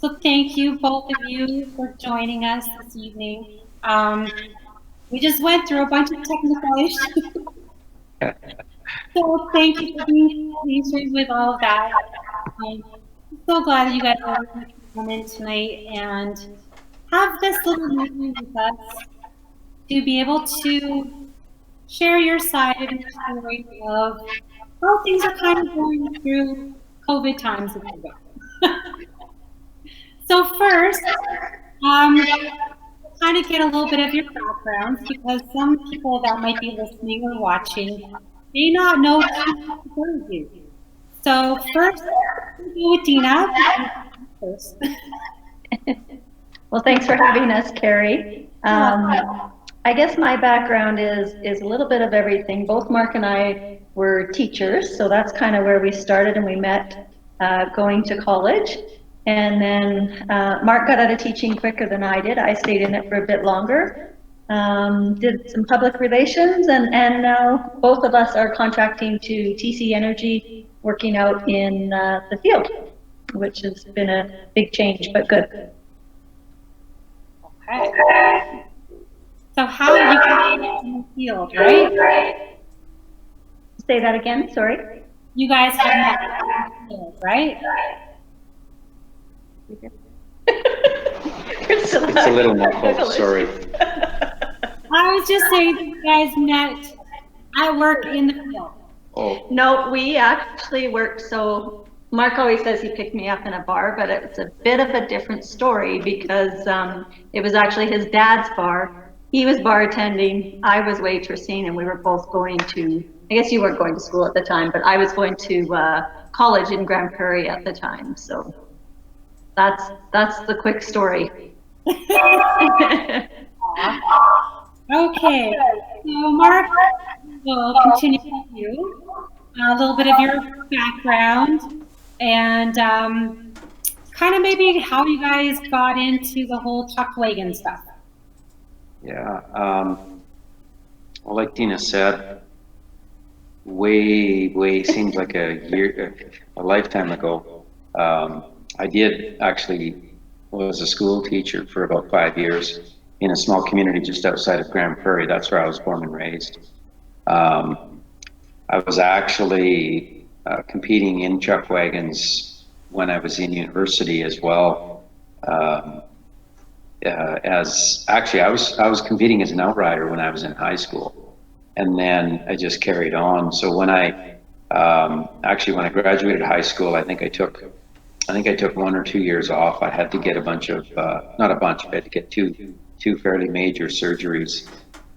So thank you, both of you, for joining us this evening. We just went through a bunch of technical issues, so thank you for being patient with all of that. I'm so glad that you guys are able to come in tonight and have this little meeting with us to be able to share your side of your story of how things are kind of going through COVID times, if you will. So first, kind of get a little bit of your backgrounds because some people that might be listening or watching may not know too much about you. So first, we'll go with Dina. First. Well, thanks for having us, Carrie. I guess my background is a little bit of everything. Both Mark and I were teachers, so that's kind of where we started, and we met going to college. And then Mark got out of teaching quicker than I did. I stayed in it for a bit longer. Did some public relations, and now both of us are contracting to TC Energy, working out in the field, which has been a big change, but good. Okay. So how you got in the field, right? Say that again, sorry. You guys have met in the field, right? It's a little muffled, sorry. I was just saying that you guys met at work in the field. Oh. No, we actually worked, so Mark always says he picked me up in a bar, but it's a bit of a different story because it was actually his dad's bar. He was bartending, I was waitressing, and we were both going to, I guess you weren't going to school at the time, but I was going to college in Grand Prairie at the time, so that's the quick story. Okay, so Mark, we'll continue with you. A little bit of your background and kind of maybe how you guys got into the whole chuck wagon stuff. Yeah, well, like Dina said, way seems like a lifetime ago. I did actually was a school teacher for about 5 years in a small community just outside of Grand Prairie. That's where I was born and raised. I was actually competing in chuck wagons when I was in university as well. As actually, I was competing as an outrider when I was in high school, and then I just carried on. So when I actually when I graduated high school, I think I took 1 or 2 years off. I had to get a bunch of not a bunch, but I had to get two fairly major surgeries,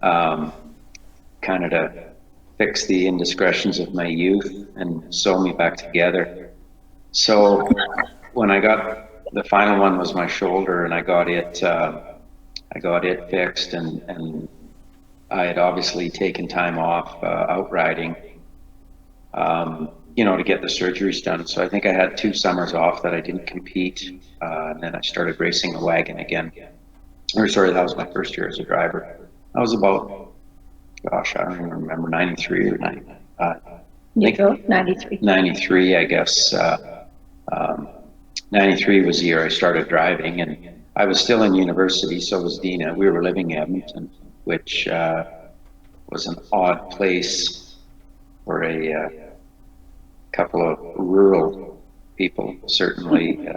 kind of to fix the indiscretions of my youth and sew me back together. So when I got the final one was my shoulder, and I got it fixed, and I had obviously taken time off outriding, to get the surgeries done. So I think I had 2 summers off that I didn't compete, and then I started racing a wagon again. Or sorry, that was my first year as a driver. I was about, gosh, I don't even remember, 93 or 90. 93. 93, I guess. 93 was the year I started driving, and I was still in university, so was Dina. We were living in Edmonton, which was an odd place for a couple of rural people. Certainly,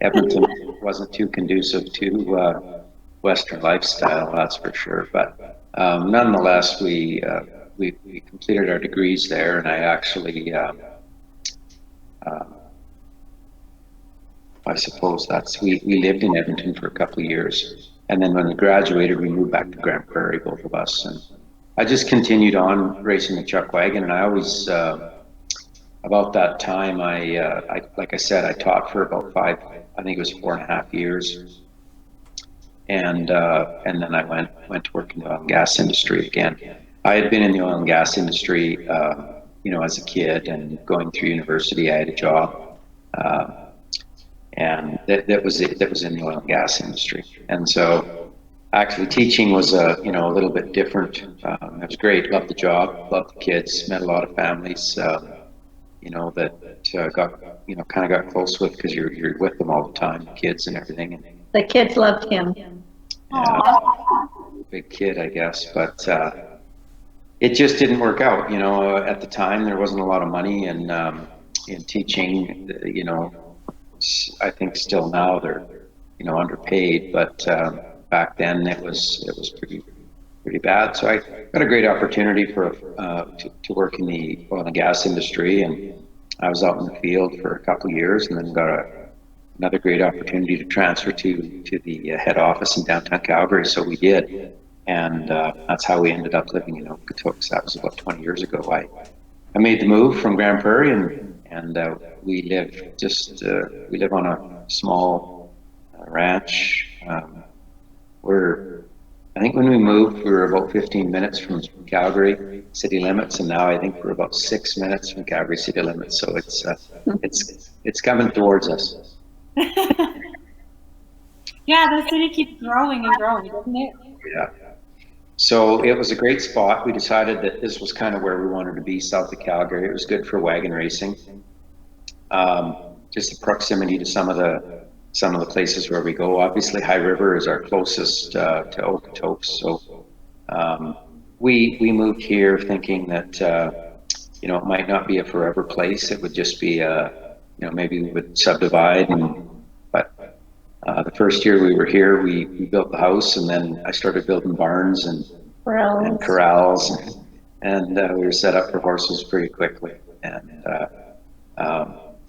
Edmonton wasn't too conducive to Western lifestyle, that's for sure. But nonetheless, we completed our degrees there, and I actually, I suppose we lived in Edmonton for a couple of years, and then when we graduated, we moved back to Grand Prairie, both of us, and I just continued on racing the chuck wagon. And I always, about that time, I like I said, I taught for about I think it was 4.5 years, and then I went to work in the oil and gas industry again. I had been in the oil and gas industry, as a kid, and going through university, I had a job, and that was in the oil and gas industry. And so, actually, teaching was a little bit different. It was great. Loved the job, loved the kids, met a lot of families. you know, that got, you know, kind of got close with, because you're with them all the time, kids and everything. And The kids loved him. yeah, big kid, I guess, but it just didn't work out. You know, at the time there wasn't a lot of money in teaching. You know, I think still now they're, you know, underpaid, but back then it was pretty bad. So I got a great opportunity for to work in the oil and gas industry, and I was out in the field for a couple of years, and then got another great opportunity to transfer to the head office in downtown Calgary. So we did, and that's how we ended up living in Okotoks. That was about 20 years ago. I made the move from Grand Prairie, and we live on a small ranch. I think when we moved, we were about 15 minutes from Calgary city limits, and now I think we're about 6 minutes from Calgary city limits. So it's coming towards us. Yeah, the city keeps growing and growing, doesn't it? Yeah. So it was a great spot. We decided that this was kind of where we wanted to be, south of Calgary. It was good for wagon racing. Just the proximity to some of the places where we go. Obviously, High River is our closest to Okotoks. So we moved here thinking that you know, it might not be a forever place. It would just be you know, maybe we would subdivide. But the first year we were here, we built the house, and then I started building barns and corrals, and we were set up for horses pretty quickly. And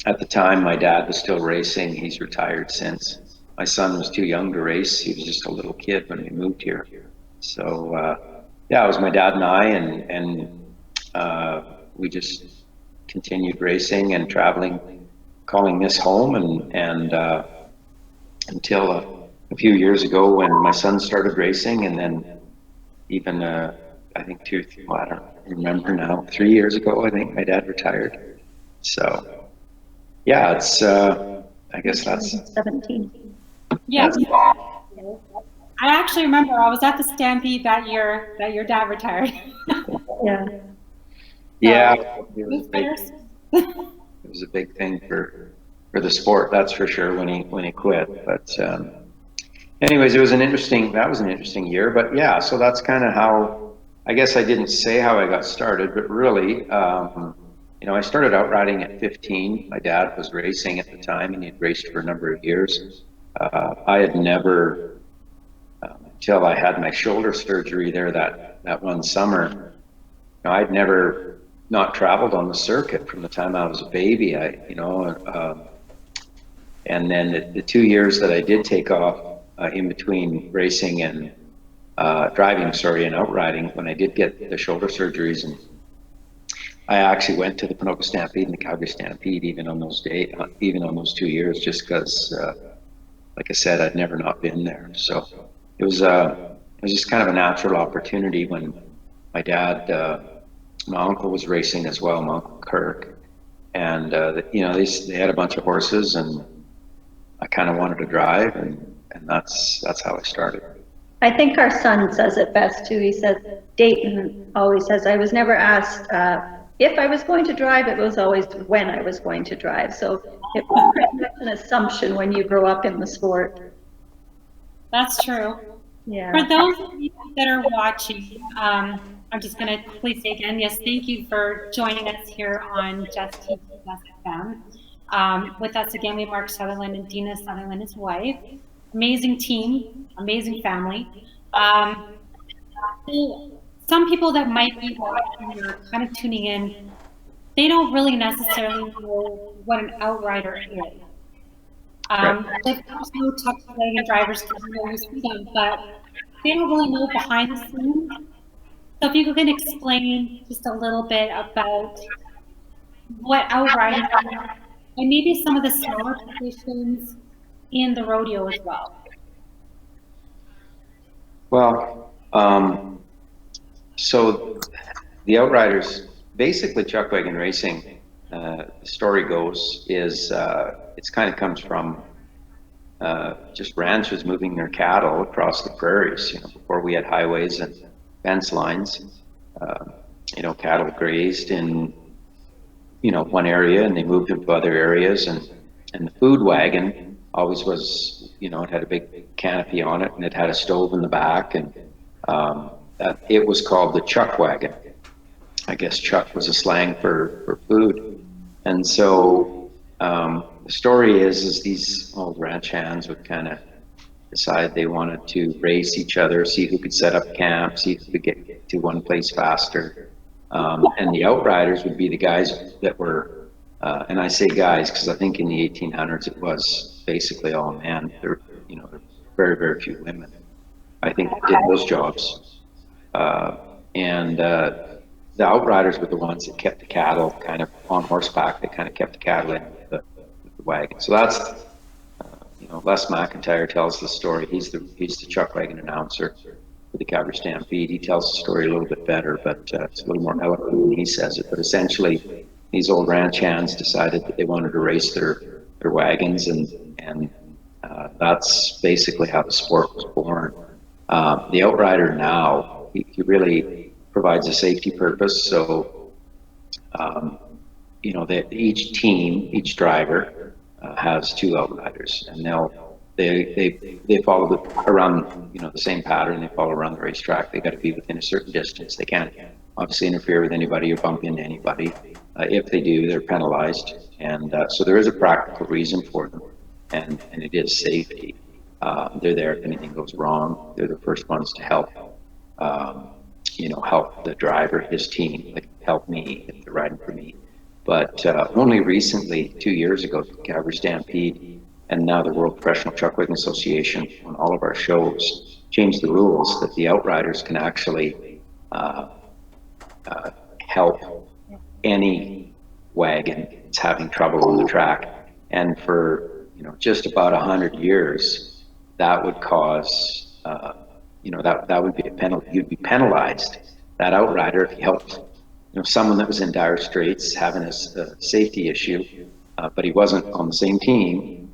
at the time, my dad was still racing. He's retired since. My son was too young to race. He was just a little kid when we moved here. So yeah, it was my dad and I, and we just continued racing and traveling, calling this home, and until a few years ago when my son started racing, and then even I think I don't remember now, 3 years ago, I think my dad retired. So yeah, it's I guess that's 17. Yeah. I actually remember I was at the Stampede that year that your dad retired. Yeah. yeah, it was a big thing for the sport, that's for sure, when he quit. But anyways, that was an interesting year. But yeah, so that's kind of how, I guess I didn't say how I got started, but really, you know, I started out riding at 15. My dad was racing at the time, and he'd raced for a number of years. I had never, until I had my shoulder surgery there that one summer, you know, I'd never not traveled on the circuit from the time I was a baby. And then the 2 years that I did take off in between racing and driving, and outriding, when I did get the shoulder surgeries, and I actually went to the Ponoka Stampede and the Calgary Stampede even on those 2 years, just because, like I said, I'd never not been there. So it was just kind of a natural opportunity when my dad, my uncle was racing as well, my Uncle Kirk, and you know, they had a bunch of horses, and I kind of wanted to drive, and that's how I started. I think our son says it best too. He says, Dayton always says, I was never asked if I was going to drive, it was always when I was going to drive. So it was pretty much an assumption when you grow up in the sport. That's true. Yeah. For those of you that are watching, I'm just going to quickly say again, yes, thank you for joining us here on Jess TV FM. With us again, we have Mark Sutherland and Dina Sutherland, his wife. Amazing team, amazing family. Some people that might be watching or kind of tuning in, they don't really necessarily know what an outrider is. They've also talked to wagon drivers because you see them, but they don't really know behind the scenes. So if you can explain just a little bit about what outriding is, and maybe some of the smaller positions in the rodeo as well. Well, so the outriders, basically chuck wagon racing, the story goes, is it's kind of comes from just ranchers moving their cattle across the prairies. You know, before we had highways and fence lines, you know, cattle grazed in one area, and they moved into other areas, and the food wagon always was, it had a big canopy on it, and it had a stove in the back, and it was called the chuck wagon. I guess chuck was a slang for food. And so the story is these old ranch hands would kind of decide they wanted to race each other, see who could set up camp, see who could get to one place faster. And the outriders would be the guys that were, and I say guys because I think in the 1800s it was basically all men. There were very, very few women, I think, that did those jobs. And the outriders were the ones that kept the cattle kind of on horseback. They kind of kept the cattle in with the wagon. So that's, Les McIntyre tells the story. He's the chuck wagon announcer for the Calgary Stampede. He tells the story a little bit better, but it's a little more eloquent when he says it. But essentially, these old ranch hands decided that they wanted to race their wagons, and that's basically how the sport was born. The outrider now, he really provides a safety purpose. So, that each driver has two outriders, and they follow around the same pattern. They follow around the racetrack. They got to be within a certain distance. They can't obviously interfere with anybody or bump into anybody. If they do, they're penalized, and so there is a practical reason for them, and it is safety. They're there if anything goes wrong. They're the first ones to help. Help the driver, his team, like help me if they're riding for me. But only recently, 2 years ago, the Calgary Stampede and now the World Professional Chuck Wagon Association, on all of our shows, changed the rules that the outriders can actually help any wagon that's having trouble on the track. And for just about 100 years, that would cause that would be a penalty. You'd be penalized, that outrider, if you helped someone that was in dire straits, having a safety issue, but he wasn't on the same team,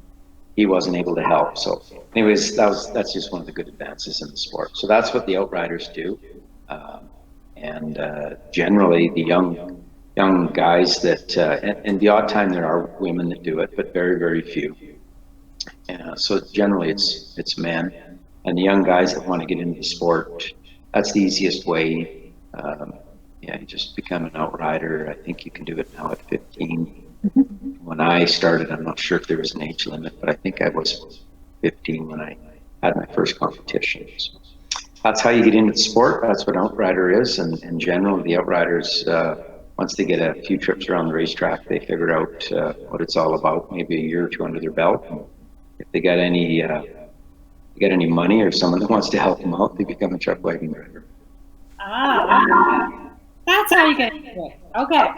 he wasn't able to help. So anyways, that's just one of the good advances in the sport. So that's what the outriders do. And generally the young guys that, and the odd time there are women that do it, but very, very few. So generally it's men. And the young guys that want to get into the sport, that's the easiest way. You just become an outrider. I think you can do it now at 15. When I started, I'm not sure if there was an age limit, but I think I was 15 when I had my first competition. So that's how you get into the sport. That's what an outrider is. And in general, the outriders, once they get a few trips around the racetrack, they figure out what it's all about, maybe a year or two under their belt. And if they got any money or someone that wants to help them out, they become a chuck wagon driver. That's how you get into it. Okay.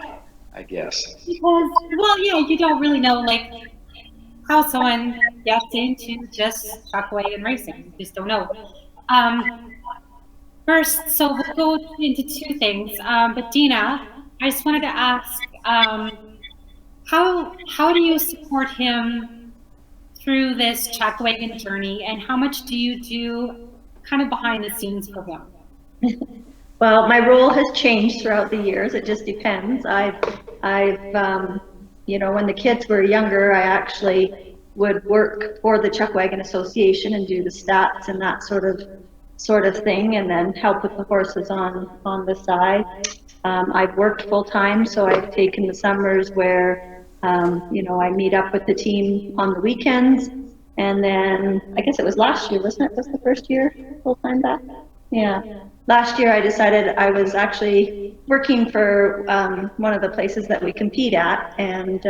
I guess. Because, you don't really know how someone gets into just chuck wagon racing. You just don't know. First, so we'll go into two things. But Dina, I just wanted to ask, how do you support him through this chuck wagon journey, and how much do you do kind of behind the scenes for him? Well, my role has changed throughout the years. It just depends. I've when the kids were younger, I actually would work for the Chuck Wagon Association and do the stats and that sort of thing, and then help with the horses on the side. I've worked full time, so I've taken the summers where I meet up with the team on the weekends, and then I guess it was last year, wasn't it? Was the first year full time back? Yeah. Last year I decided I was actually working for one of the places that we compete at, and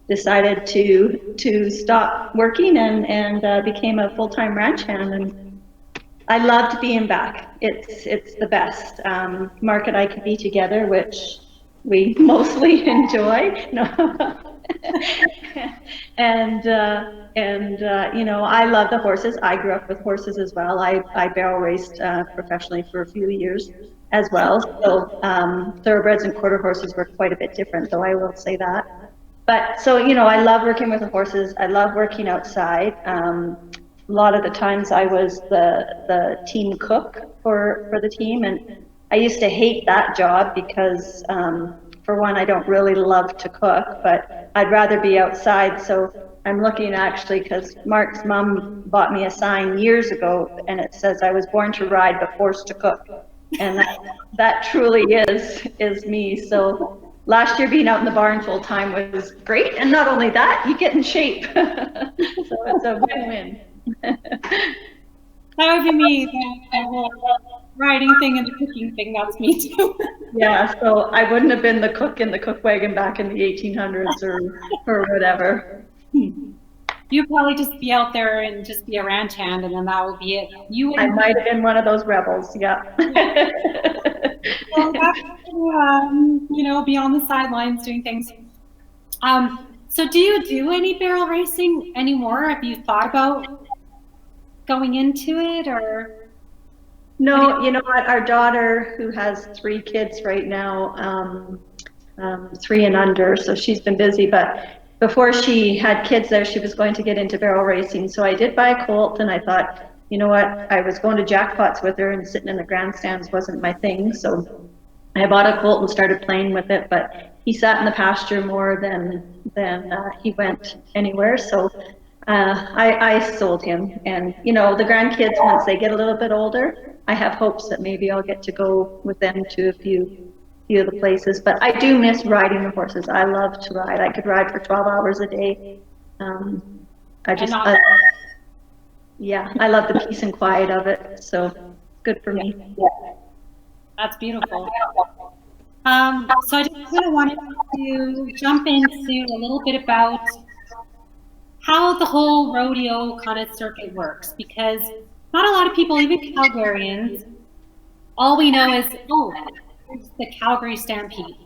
decided to stop working and became a full-time ranch hand, and I loved being back. It's the best. Mark and I could be together, which we mostly enjoy. No. and I love the horses. I grew up with horses as well. I barrel raced professionally for a few years as well. So thoroughbreds and quarter horses were quite a bit different, though I will say that. But so I love working with the horses. I love working outside. A lot of the times I was the team cook for the team, and I used to hate that job because for one, I don't really love to cook, but I'd rather be outside. So I'm looking actually, because Mark's mom bought me a sign years ago, and it says, "I was born to ride, but forced to cook." And that truly is me. So last year being out in the barn full time was great. And not only that, you get in shape. So it's a win-win. That would be me. The whole riding thing and the cooking thing, that's me too. Yeah, so I wouldn't have been the cook in the cook wagon back in the 1800s or whatever. You'd probably just be out there and just be a ranch hand, and then that would be it. I might have been one of those rebels, yeah. Well, back to, you know, be on the sidelines doing things. So do you do any barrel racing anymore? Have you thought about going into it, or? No, you know what, our daughter, who has 3 kids right now, 3 and under, so she's been busy, but before she had kids there, she was going to get into barrel racing. So I did buy a Colt, and I thought, you know what, I was going to jackpots with her, and sitting in the grandstands wasn't my thing. So I bought a Colt and started playing with it, but he sat in the pasture more than he went anywhere. So I sold him. And, you know, the grandkids, once they get a little bit older, I have hopes that maybe I'll get to go with them to a few of the places. But I do miss riding the horses. I love to ride. I could ride for 12 hours a day. Yeah, I love the peace and quiet of it. So good for me. That's beautiful. So I just kind of wanted to jump into a little bit about how the whole rodeo kind of circuit works, because not a lot of people, even Calgarians, all we know is, oh, it's the Calgary Stampede.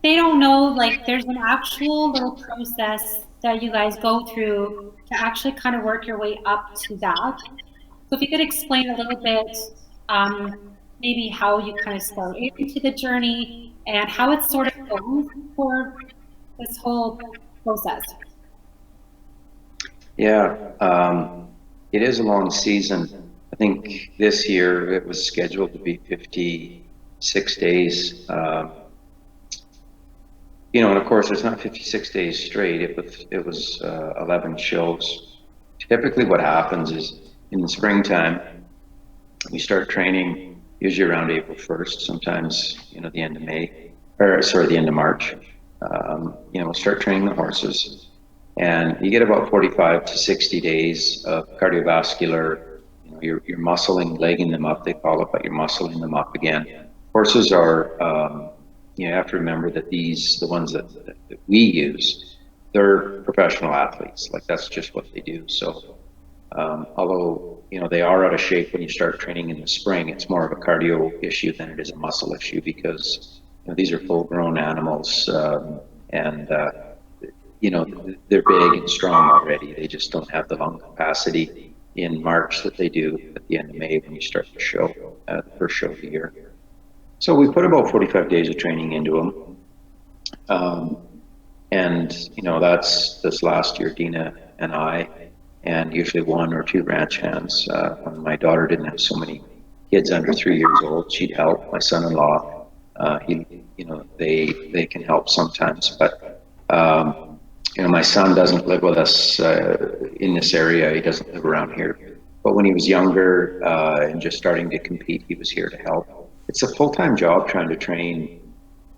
They don't know, like, there's an actual little process that you guys go through to actually kind of work your way up to that. So if you could explain a little bit, maybe how you kind of start into the journey and how it sort of goes for this whole process. Yeah, it is a long season. I think this year it was scheduled to be 56 days. You know, and of course it's not 56 days straight. It was 11 shows. Typically what happens is in the springtime, we start training usually around April 1st, sometimes, you know, the end of May, or sorry, the end of March. You know, we'll start training the horses, and you get about 45 to 60 days of cardiovascular, you know, you're muscling, legging them up, they call it, but you're muscling them up again. Horses are, you have to remember that the ones that we use, they're professional athletes. Like, that's just what they do. So, although, you know, they are out of shape when you start training in the spring, it's more of a cardio issue than it is a muscle issue, because, you know, these are full grown animals, and you know, they're big and strong already. They just don't have the lung capacity in March that they do at the end of May when you start the show, the first show of the year. So we put about 45 days of training into them. And, you know, that's this last year, Dina and I, and usually 1 or 2 ranch hands. When my daughter didn't have so many kids under 3 years old, she'd help. My son-in-law, you know, they can help sometimes, but, you know, my son doesn't live with us in this area. He doesn't live around here. But when he was younger and just starting to compete, he was here to help. It's a full-time job trying to train,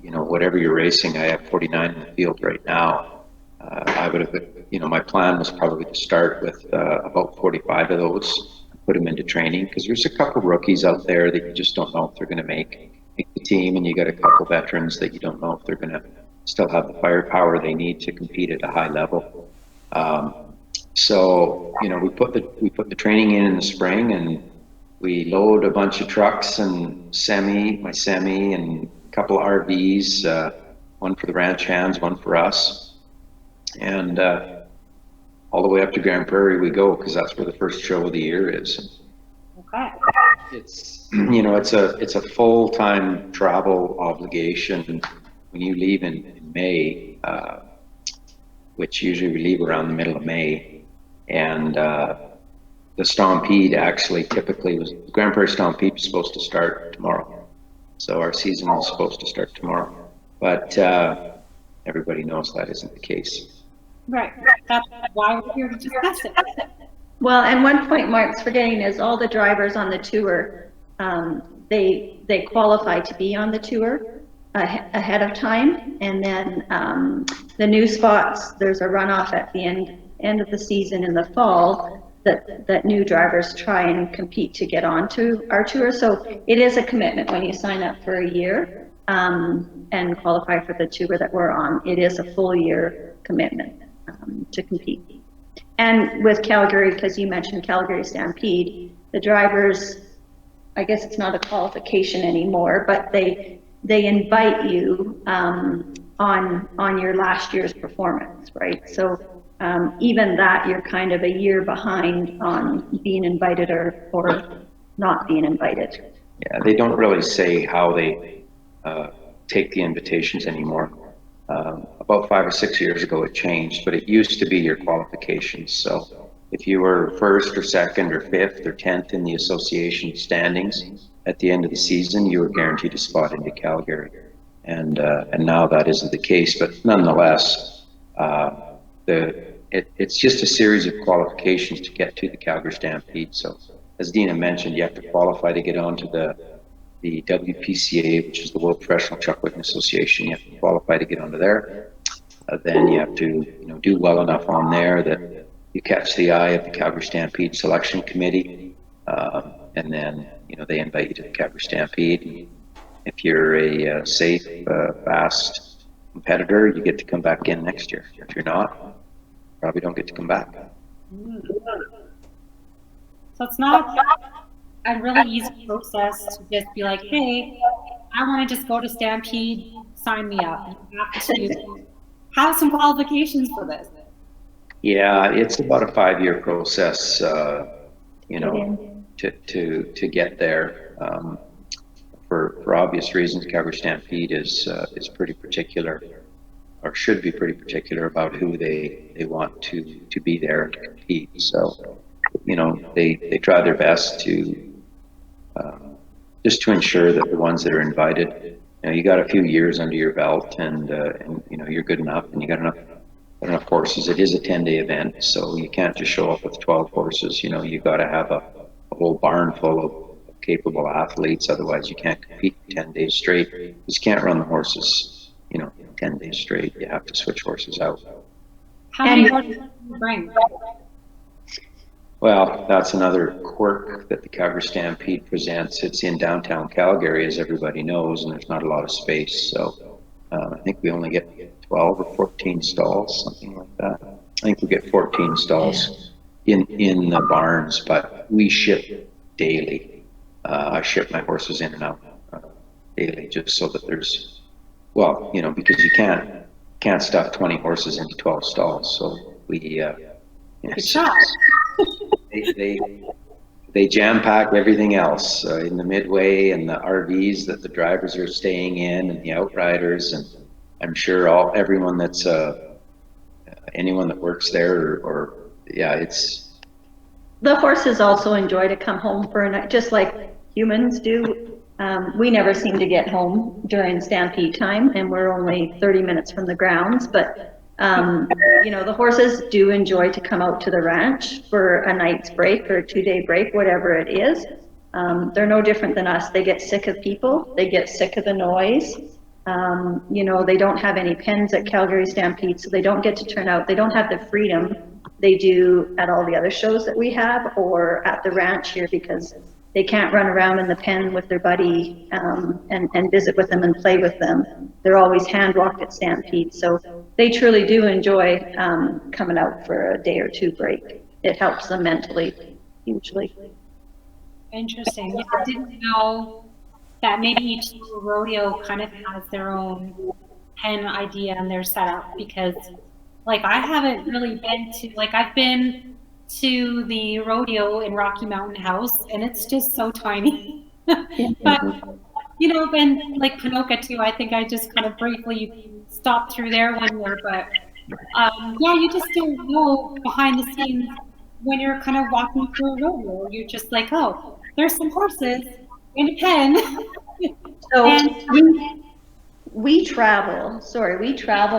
you know, whatever you're racing. I have 49 in the field right now. I would have, you know, my plan was probably to start with about 45 of those, put them into training, because there's a couple rookies out there that you just don't know if they're going to make the team, and you got a couple veterans that you don't know if they're going to still have the firepower they need to compete at a high level. So, you know, we put the training in the spring, and we load a bunch of trucks and my semi, and a couple of RVs, one for the ranch hands, one for us, and all the way up to Grand Prairie we go, because that's where the first show of the year is. Okay. It's, you know, it's a full-time travel obligation when you leave in May, which usually we leave around the middle of May, and the Stampede actually typically was, Grand Prairie Stampede was supposed to start tomorrow. So our season was supposed to start tomorrow. But everybody knows that isn't the case. Right. That's why we're here to discuss it. Well, and one point Mark's forgetting is all the drivers on the tour, they qualify to be on the tour ahead of time, and then the new spots, there's a runoff at the end of the season in the fall that new drivers try and compete to get onto our tour. So it is a commitment when you sign up for a year and qualify for the tour that we're on. It is a full year commitment to compete. And with Calgary, because you mentioned Calgary Stampede, the drivers, I guess it's not a qualification anymore, but they invite you on your last year's performance, right? So even that, you're kind of a year behind on being invited or not being invited. Yeah, they don't really say how they take the invitations anymore. About 5 or 6 years ago, it changed, but it used to be your qualifications. So if you were first or second or fifth or 10th in the association standings at the end of the season, you were guaranteed a spot into Calgary. And now that isn't the case, but nonetheless, it's just a series of qualifications to get to the Calgary Stampede. So as Dina mentioned, you have to qualify to get onto the WPCA, which is the World Professional Chuck Wagon Association. You have to qualify to get onto there. Then you have to, do well enough on there that you catch the eye of the Calgary Stampede Selection Committee, and then they invite you to the Calgary Stampede. If you're a safe, fast competitor, you get to come back in next year. If you're not, probably don't get to come back. So it's not a really easy process to just be like, hey, I want to just go to Stampede, sign me up. You have to have some qualifications for this. Yeah, it's about a 5-year process, to get there. For obvious reasons, Calgary Stampede is pretty particular, or should be pretty particular about who they want to be there and to compete. So, they try their best to just to ensure that the ones that are invited, you got a few years under your belt, and you're good enough, and you got enough horses. It is a 10-day event, so you can't just show up with 12 horses. You got to have a whole barn full of capable athletes. Otherwise, you can't compete 10 days straight. You just can't run the horses, 10 days straight. You have to switch horses out. How many horses do you bring? Well, that's another quirk that the Calgary Stampede presents. It's in downtown Calgary, as everybody knows, and there's not a lot of space. So I think we only get 12 or 14 stalls, something like that. I think we get 14 stalls in the barns, but we ship daily. I ship my horses in and out daily, just so that there's, because you can't stuff 20 horses into 12 stalls. So we, they jam pack everything else in the midway and the RVs that the drivers are staying in and the outriders, and I'm sure everyone that's anyone that works there it's. The horses also enjoy to come home for a night, just like humans do. We never seem to get home during Stampede time, and we're only 30 minutes from the grounds, but the horses do enjoy to come out to the ranch for a night's break or a 2-day break, whatever it is. They're no different than us. They get sick of people. They get sick of the noise. They don't have any pens at Calgary Stampede, so they don't get to turn out. They don't have the freedom they do at all the other shows that we have or at the ranch here, because they can't run around in the pen with their buddy and visit with them and play with them. They're always hand walked at Stampede. So they truly do enjoy coming out for a day or two break. It helps them mentally, hugely. Interesting. Yeah, I didn't know that maybe each little rodeo kind of has their own pen idea and their setup, because I haven't really been to, I've been to the rodeo in Rocky Mountain House, and it's just so tiny. But and Panoka too, I think I just kind of briefly stopped through there one year, but you just don't know behind the scenes when you're kind of walking through a rodeo. You're just like, oh, there's some horses in a pen. So and we travel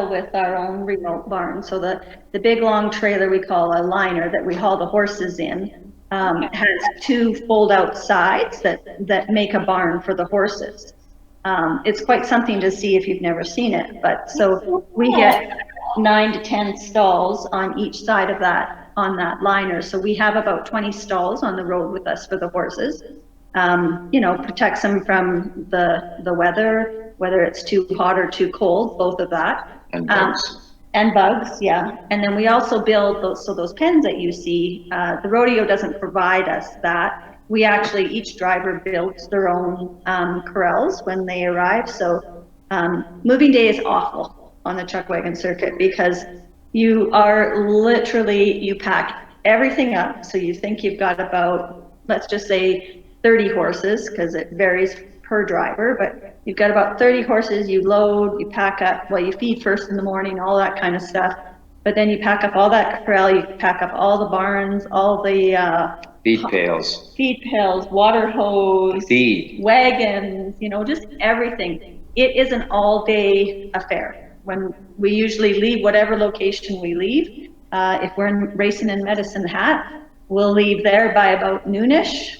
with our own remote barn. So the big long trailer we call a liner that we haul the horses in, has two fold out sides that make a barn for the horses. It's quite something to see if you've never seen it, but so we get 9 to 10 stalls on each side of that, on that liner. So we have about 20 stalls on the road with us for the horses. You know, protects them from the weather, whether it's too hot or too cold, both of that. And bugs. And bugs, yeah. And then we also build those pens that you see, the rodeo doesn't provide us that. We actually, each driver builds their own corrals when they arrive. So moving day is awful on the chuck wagon circuit because you are literally, you pack everything up. So you think you've got about, let's just say 30 horses, because it varies per driver, but you've got about 30 horses, you load, you pack up, well, you feed first in the morning, all that kind of stuff. But then you pack up all that corral, you pack up all the barns, all the feed pails, water hose, feed wagons, you know, just everything. It is an all-day affair. When we usually leave whatever location we leave, if we're racing in Medicine Hat, we'll leave there by about noonish.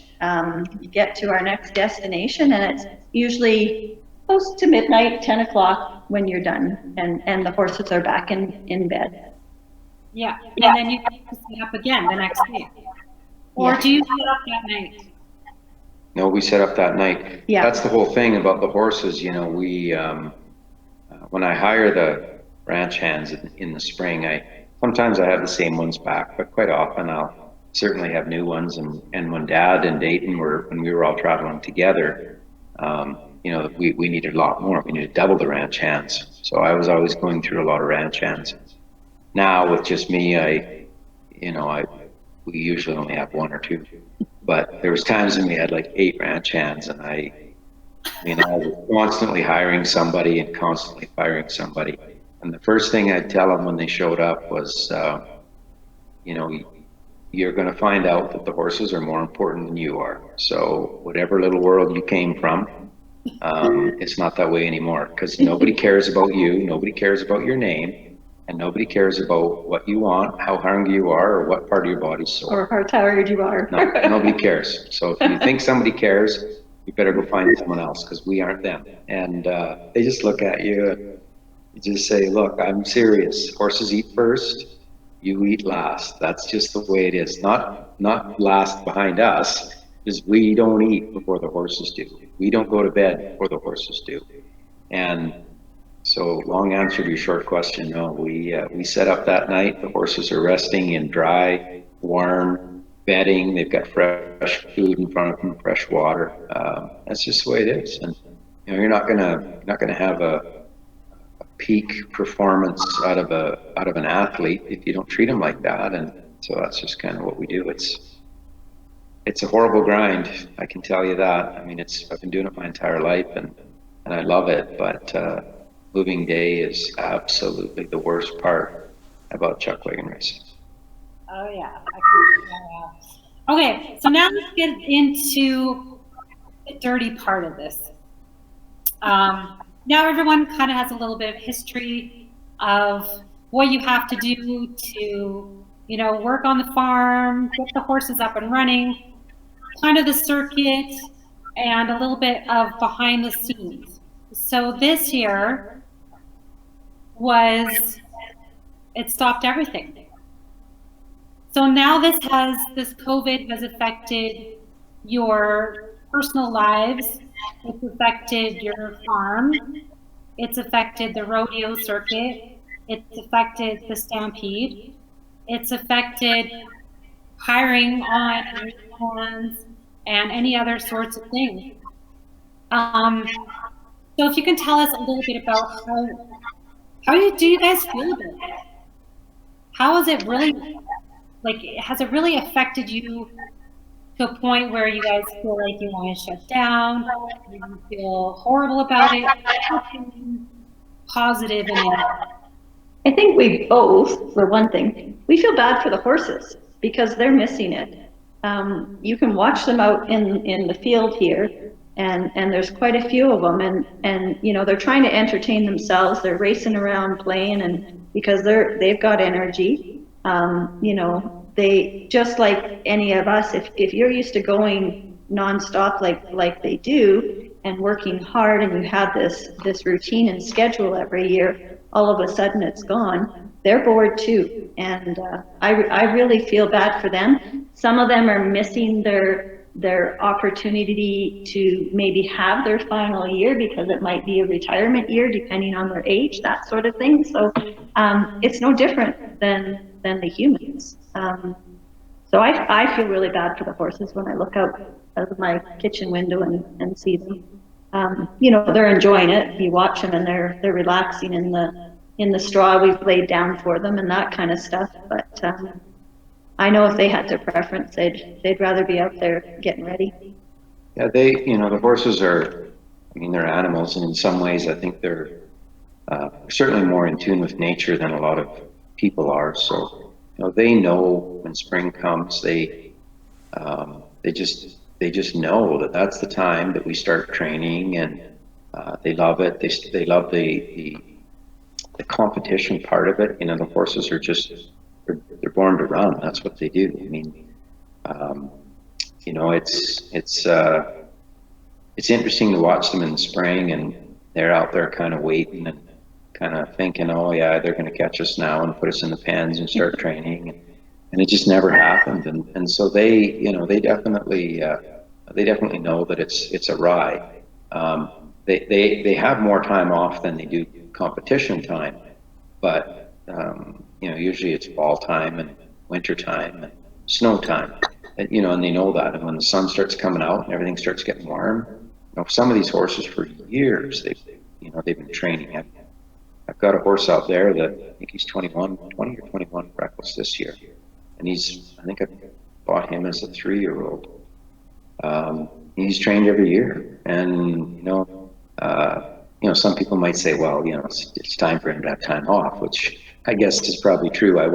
Get to our next destination, and it's usually close to midnight, 10 o'clock when you're done, and the horses are back in bed. Yeah, and then you have to set up again the next day. Or do you set up that night? No, we set up that night. Yeah. That's the whole thing about the horses. You know, we when I hire the ranch hands in the spring, sometimes I have the same ones back, but quite often I'll certainly have new ones. And when Dad and Dayton when we were all traveling together, you know, we needed a lot more. We needed double the ranch hands. So I was always going through a lot of ranch hands. Now with just me, we usually only have one or two. But there was times when we had like 8 ranch hands, and I was constantly hiring somebody and constantly firing somebody. And the first thing I'd tell them when they showed up was, you're going to find out that the horses are more important than you are. So whatever little world you came from, it's not that way anymore, because nobody cares about you, nobody cares about your name, and nobody cares about what you want, how hungry you are, or what part of your body's sore. Or how tired you are. No, nobody cares. So if you think somebody cares, you better go find someone else, because we aren't them. And they just look at you and you just say, look, I'm serious. Horses eat first, you eat last. That's just the way it is. Not last behind us, because we don't eat before the horses do. We don't go to bed before the horses do. And so, long answer to your short question, no, we set up that night. The horses are resting in dry, warm bedding. They've got fresh food in front of them, fresh water. That's just the way it is. And you're not gonna have a peak performance out of an athlete if you don't treat them like that. And so that's just kind of what we do. It's a horrible grind, I can tell you that. I mean, I've been doing it my entire life, and I love it, but moving day is absolutely the worst part about chuck wagon racing. Oh yeah. Okay, so now let's get into the dirty part of this. Now everyone kind of has a little bit of history of what you have to do to, work on the farm, get the horses up and running, kind of the circuit, and a little bit of behind the scenes. So this year it stopped everything. So now this COVID has affected your personal lives. It's affected your farm. It's affected the rodeo circuit. It's affected the stampede. It's affected hiring on hands and any other sorts of things. So if you can tell us a little bit about how do you guys feel about it? How is it really, has it really affected you to a point where you guys feel like you want to shut down, you feel horrible about it, positive in it? I think we both, for one thing, we feel bad for the horses because they're missing it. You can watch them out in the field here, and there's quite a few of them, and you know, they're trying to entertain themselves. They're racing around playing, and because they've got energy. You know, they just like any of us. If you're used to going nonstop like they do and working hard, and you have this routine and schedule every year, all of a sudden it's gone. They're bored too, and I really feel bad for them. Some of them are missing their opportunity to maybe have their final year because it might be a retirement year depending on their age, that sort of thing. So it's no different than the humans. So I feel really bad for the horses when I look out of my kitchen window and see them. You know, they're enjoying it. You watch them and they're relaxing in the straw we've laid down for them and that kind of stuff. But I know if they had their preference, they'd rather be out there getting ready. Yeah, you know, the horses are, I mean, they're animals, and in some ways, I think they're certainly more in tune with nature than a lot of people are. So, you know, they know when spring comes. They just know that that's the time that we start training, and they love it. They love the competition part of it. You know, the horses are just they're born to run. That's what they do. I mean, you know, it's interesting to watch them in the spring, and they're out there kind of waiting and kind of thinking, oh yeah, they're going to catch us now and put us in the pens and start training, and it just never happened. And so they, you know, they definitely know that it's a ride. They have more time off than they do competition time, but you know, usually it's fall time and winter time and snow time. And, you know, and they know that. And when the sun starts coming out and everything starts getting warm, you know, some of these horses for years they've been training. I've got a horse out there that I think he's 20 or 21 freckles this year, and I think I bought him as a 3-year-old. He's trained every year, and you know, some people might say, well, you know, it's time for him to have time off, which I guess is probably true. I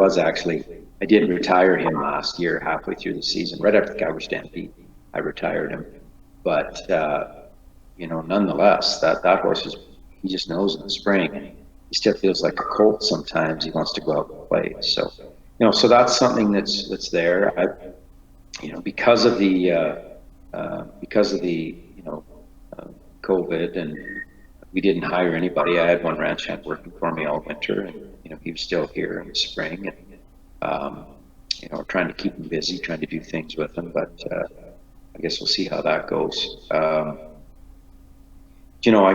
did retire him last year, halfway through the season, right after the Calgary Stampede. I retired him, but you know, nonetheless, that horse he just knows in the spring, and he still feels like a colt sometimes. He wants to go out and play. So, you know, so that's something that's there. You know, because of the you know, COVID, and we didn't hire anybody. I had one ranch hand working for me all winter, and you know, he was still here in the spring, and you know, we're trying to keep him busy, trying to do things with him, but I guess we'll see how that goes. You know, I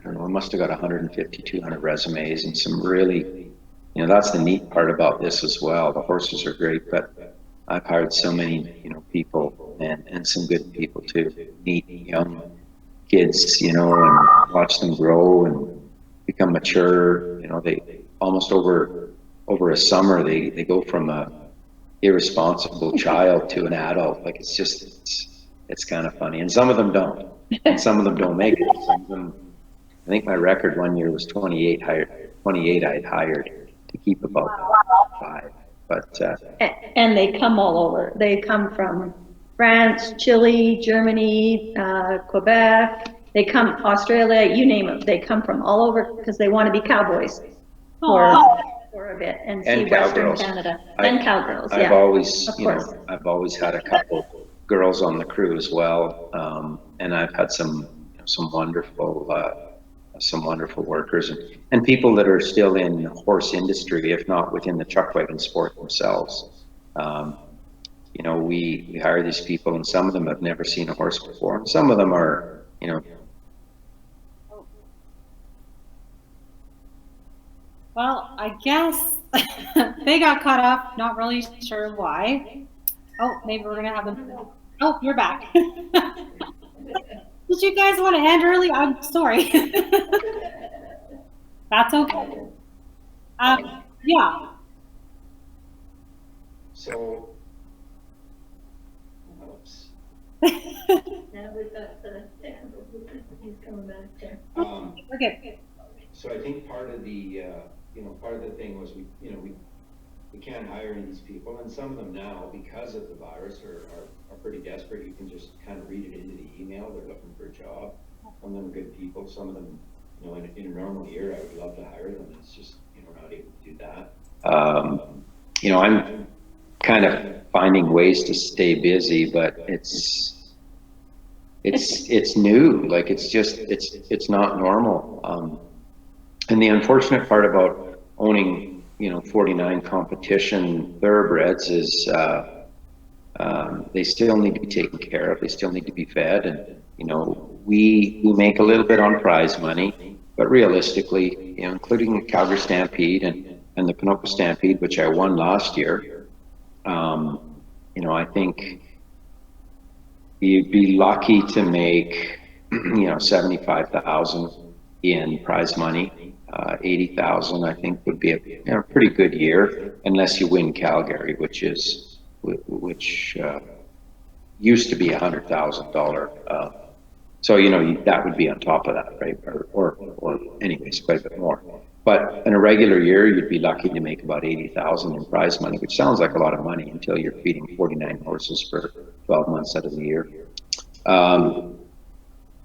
don't know, I must have got 150, 200 resumes, and some really, you know, that's the neat part about this as well. The horses are great, but I've hired so many, you know, people and some good people too, neat young kids, you know, and watch them grow and become mature. You know, they almost over a summer, they go from a irresponsible child to an adult. Like, it's kind of funny. And some of them don't, and some of them don't make it. Some of them, I think my record one year was 28 I had hired to keep about 5. But and they come all over. They come from France, Chile, Germany, Quebec. They come Australia, you name it. They come from all over because they want to be cowboys for a bit and see Western Canada. And cowgirls. I've always, you know, I've always had a couple girls on the crew as well, and I've had some wonderful workers and people that are still in the horse industry, if not within the chuck wagon sport themselves. You know, we hire these people, and some of them have never seen a horse before, and some of them are, you know. Well, I guess they got cut off. Not really sure why. Oh, maybe we're gonna have them. Oh, you're back. Did you guys want to end early? I'm sorry. That's okay. Yeah. So, oops. Now we've got he's coming back there. We're good. So I think part of the thing was we we can't hire any of these people, and some of them now, because of the virus, are pretty desperate. You can just kind of read it into the email. They're looking for a job. Some of them are good people. Some of them, you know, in a normal year, I would love to hire them. It's just, you know, not able to do that. You know, I'm kind of finding ways to stay busy, but it's new. Like it's not normal. And the unfortunate part about owning, you know, 49 competition thoroughbreds is they still need to be taken care of. They still need to be fed, and you know, we make a little bit on prize money, but realistically, you know, including the Calgary Stampede and the Ponoka Stampede, which I won last year, you know, I think you'd be lucky to make, you know, 75,000 in prize money. 80,000, I think, would be a, you know, pretty good year, unless you win Calgary, which used to be $100,000. So you know, that would be on top of that, right? Or anyways, quite a bit more. But in a regular year, you'd be lucky to make about 80,000 in prize money, which sounds like a lot of money until you're feeding 49 horses for 12 months out of the year.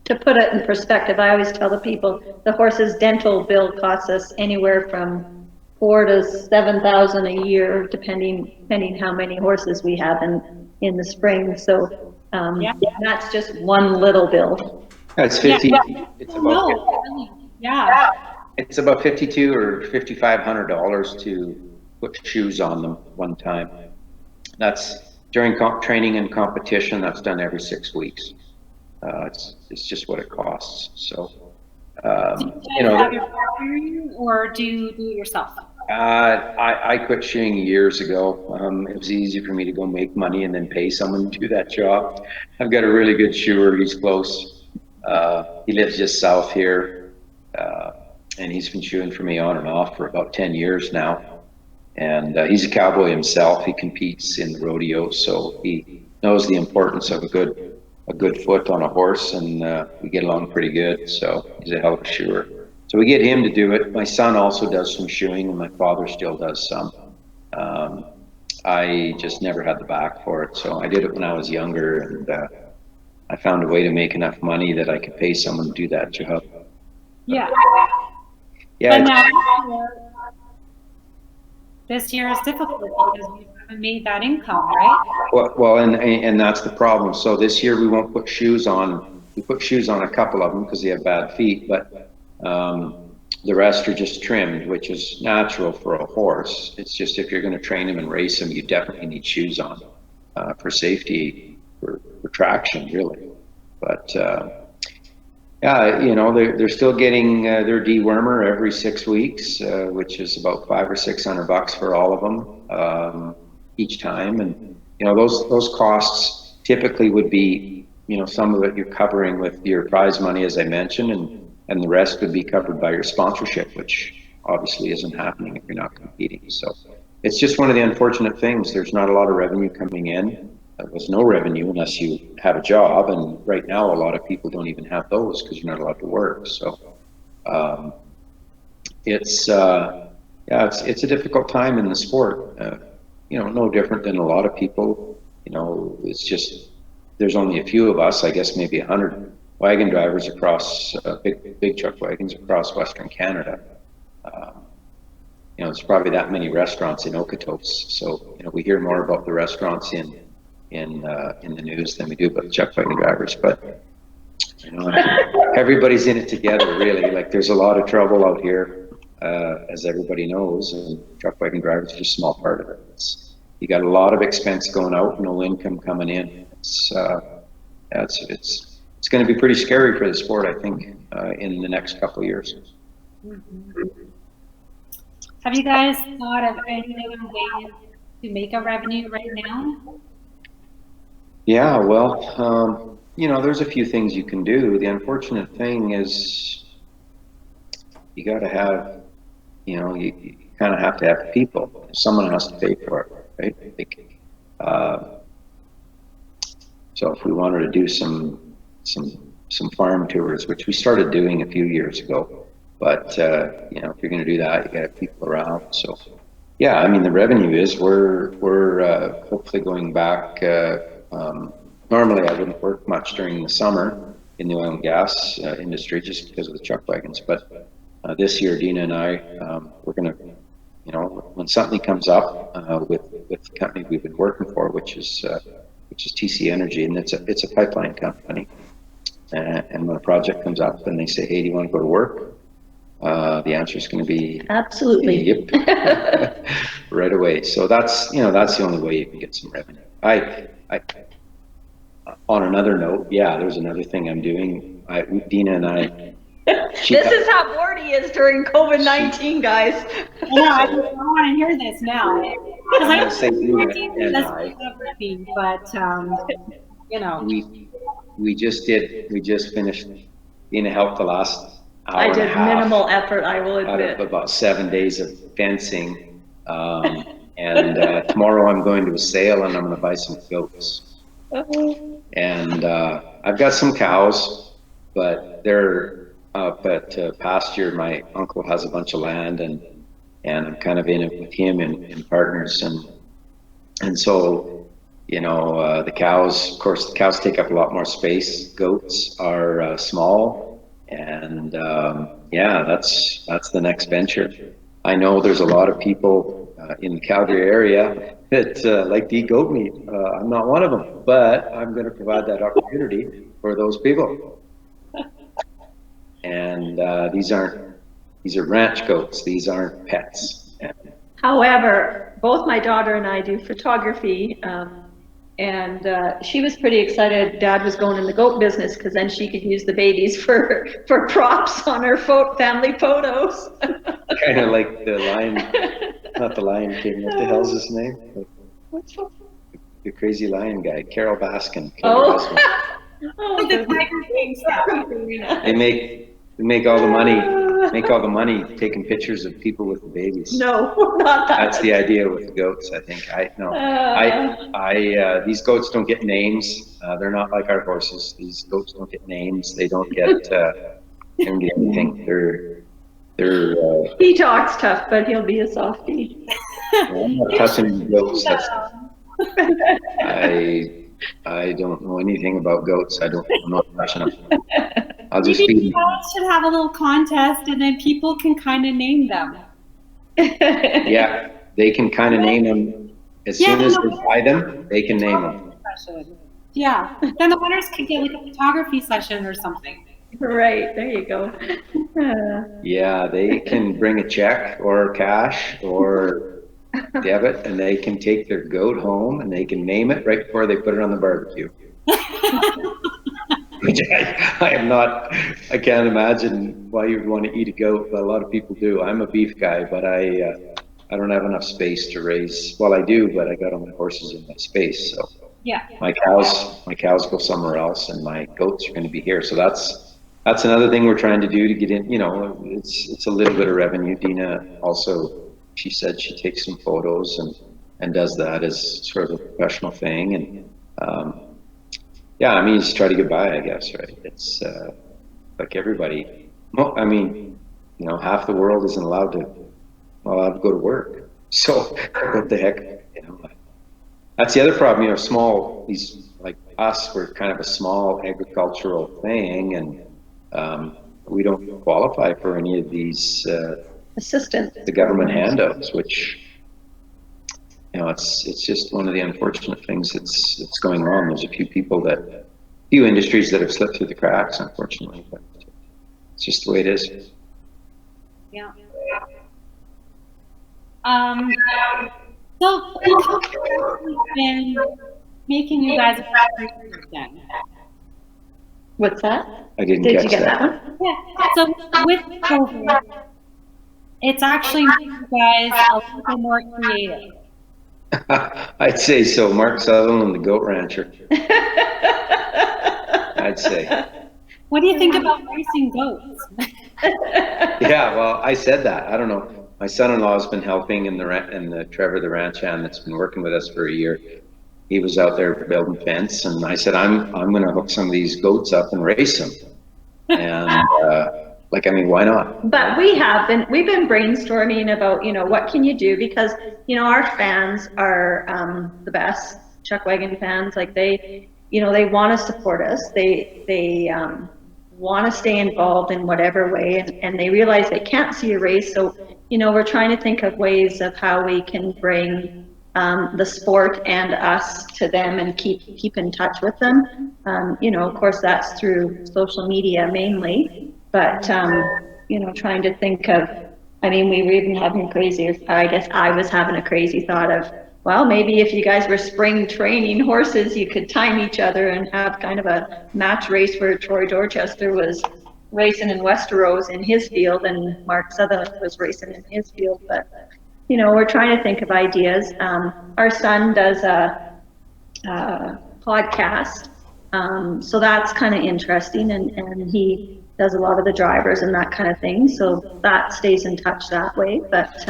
To put it in perspective, I always tell the people the horse's dental bill costs us anywhere from $4,000 to $7,000 a year, depending how many horses we have in the spring. So that's just one little bill. It's 50. Yeah. It's about 50, Yeah. it's about $5,200 or $5,500 to put shoes on them one time. That's during training and competition. That's done every 6 weeks. It's just what it costs. So, you know, have your partner, or do you do it yourself? I quit shoeing years ago. It was easy for me to go make money and then pay someone to do that job. I've got a really good shoer. He's close. He lives just south here, and he's been shoeing for me on and off for about 10 years now. And he's a cowboy himself. He competes in the rodeo, so he knows the importance of a good foot on a horse, and we get along pretty good. So he's a hell of a shoer. So we get him to do it. My son also does some shoeing, and my father still does some. I just never had the back for it, so I did it when I was younger, and I found a way to make enough money that I could pay someone to do that job. Yeah. Yeah. But now, this year is difficult because we haven't made that income, right? Well, and that's the problem. So this year we won't put shoes on. We put shoes on a couple of them because they have bad feet, but the rest are just trimmed, which is natural for a horse. It's just if you're going to train him and race him, you definitely need shoes on for safety, for traction, really. But yeah, you know, they're still getting their dewormer every 6 weeks, which is about $500 or $600 for all of them each time. And you know, those costs typically would be, you know, some of it you're covering with your prize money, as I mentioned, and the rest would be covered by your sponsorship, which obviously isn't happening if you're not competing. So it's just one of the unfortunate things. There's not a lot of revenue coming in. There's no revenue unless you have a job, and right now a lot of people don't even have those because you're not allowed to work. So it's a difficult time in the sport. You know, no different than a lot of people. You know, it's just there's only a few of us, I guess maybe 100 wagon drivers across big chuck wagons across Western Canada. You know, there's probably that many restaurants in Okotoks. So you know, we hear more about the restaurants in the news than we do about chuck wagon drivers. But you know, everybody's in it together, really. Like there's a lot of trouble out here, as everybody knows, and truck wagon drivers are just a small part of it. You got a lot of expense going out, no income coming in. It's going to be pretty scary for the sport, I think, in the next couple of years. Mm-hmm. Have you guys thought of any other ways to make a revenue right now? Yeah, well, you know, there's a few things you can do. The unfortunate thing is you got to have, you know, you kind of have to have people. Someone has to pay for it, right? So if we wanted to do some farm tours, which we started doing a few years ago, but you know, if you're going to do that, you got to have people around. So Yeah, I mean, the revenue is, we're hopefully going back, normally I wouldn't work much during the summer in the oil and gas industry just because of the chuck wagons, but this year, Dina and I, we're gonna, you know, when something comes up with the company we've been working for, which is TC Energy, and it's a pipeline company, and when a project comes up and they say, hey, do you want to go to work? The answer is going to be absolutely. Yep. Right away. So that's, you know, that's the only way you can get some revenue. I on another note, yeah, there's another thing I'm doing. Dina and I. This is how bored he is during COVID-19, guys. Yeah, I want to hear this now. Because I say Dina and that's I. everything, but you know. We just finished. Dina helped the last hour I and a did half minimal effort, I will out admit. of about 7 days of fencing. And tomorrow I'm going to a sale and I'm going to buy some goats. And I've got some cows, but they're up at pasture. My uncle has a bunch of land, and I'm kind of in it with him in partners, and so, you know, the cows, of course, the cows take up a lot more space. Goats are small, and yeah, that's the next venture. I know there's a lot of people in the Calgary area that like to eat goat meat. I'm not one of them, but I'm going to provide that opportunity for those people. And these are ranch goats. These aren't pets. However, both my daughter and I do photography, and she was pretty excited Dad was going in the goat business because then she could use the babies for props on her family photos. Kind of like the Lion, not the Lion King. What the hell's his name? The crazy lion guy, Carol Baskin. Oh, the Tiger King stuff. They make all the money taking pictures of people with the babies. No, not that. That's the idea with the goats, I think. These goats don't get names. They're not like our horses. These goats don't get names. They don't get anything. He talks tough, but he'll be a softie. I'm not touching goats. I don't know anything about goats. I'm not touching them. I'll just Maybe feed you them. guys should have a little contest, and then people can kind of name them. Yeah, they can kind of name them as soon as they buy them. They can name them. Yeah, then the winners could get like a photography session or something. Right, there you go. Yeah, they can bring a check or cash or debit, and they can take their goat home and they can name it right before they put it on the barbecue. Which I am not, I can't imagine why you'd want to eat a goat, but a lot of people do. I'm a beef guy, but I don't have enough space to raise. Well, I do, but I got all my horses in my space, so Yeah. my cows go somewhere else, and my goats are going to be here. So that's another thing we're trying to do to get in. You know, it's a little bit of revenue. Dina also, she said she takes some photos and does that as sort of a professional thing, and yeah, I mean, you just try to get by, I guess, right? It's like everybody. Well, I mean, you know, half the world isn't allowed to go to work. So what the heck, you know? That's the other problem. You know, these like us, we're kind of a small agricultural thing, and we don't qualify for any of these assistance, the government handouts, which, you know, it's just one of the unfortunate things that's going on. There's a few industries that have slipped through the cracks, unfortunately, but it's just the way it is. Yeah. So what's been making you guys then? What's that? I didn't Did catch you get that one? Yeah. So with COVID, it's actually made you guys a little bit more creative. I'd say so. Mark Sutherland, the goat rancher. I'd say. What do you think about racing goats? Yeah, well, I said that. I don't know. My son-in-law has been helping, and the Trevor, the ranch hand, that's been working with us for a year. He was out there building fence, and I said, I'm going to hook some of these goats up and race them. And Like, I mean, why not? But we've been brainstorming about, you know, what can you do? Because, you know, our fans are the best, Chuck Wagon fans. Like they, you know, they want to support us. They want to stay involved in whatever way, and they realize they can't see a race. So, you know, we're trying to think of ways of how we can bring the sport and us to them and keep in touch with them. You know, of course, that's through social media mainly. But, you know, trying to think of, I mean, we were even having crazy, I guess I was having a crazy thought of, well, maybe if you guys were spring training horses, you could time each other and have kind of a match race where Troy Dorchester was racing in Westeros in his field and Mark Sutherland was racing in his field. But, you know, we're trying to think of ideas. Our son does a podcast. So that's kind of interesting, and he does a lot of the drivers and that kind of thing. So that stays in touch that way. But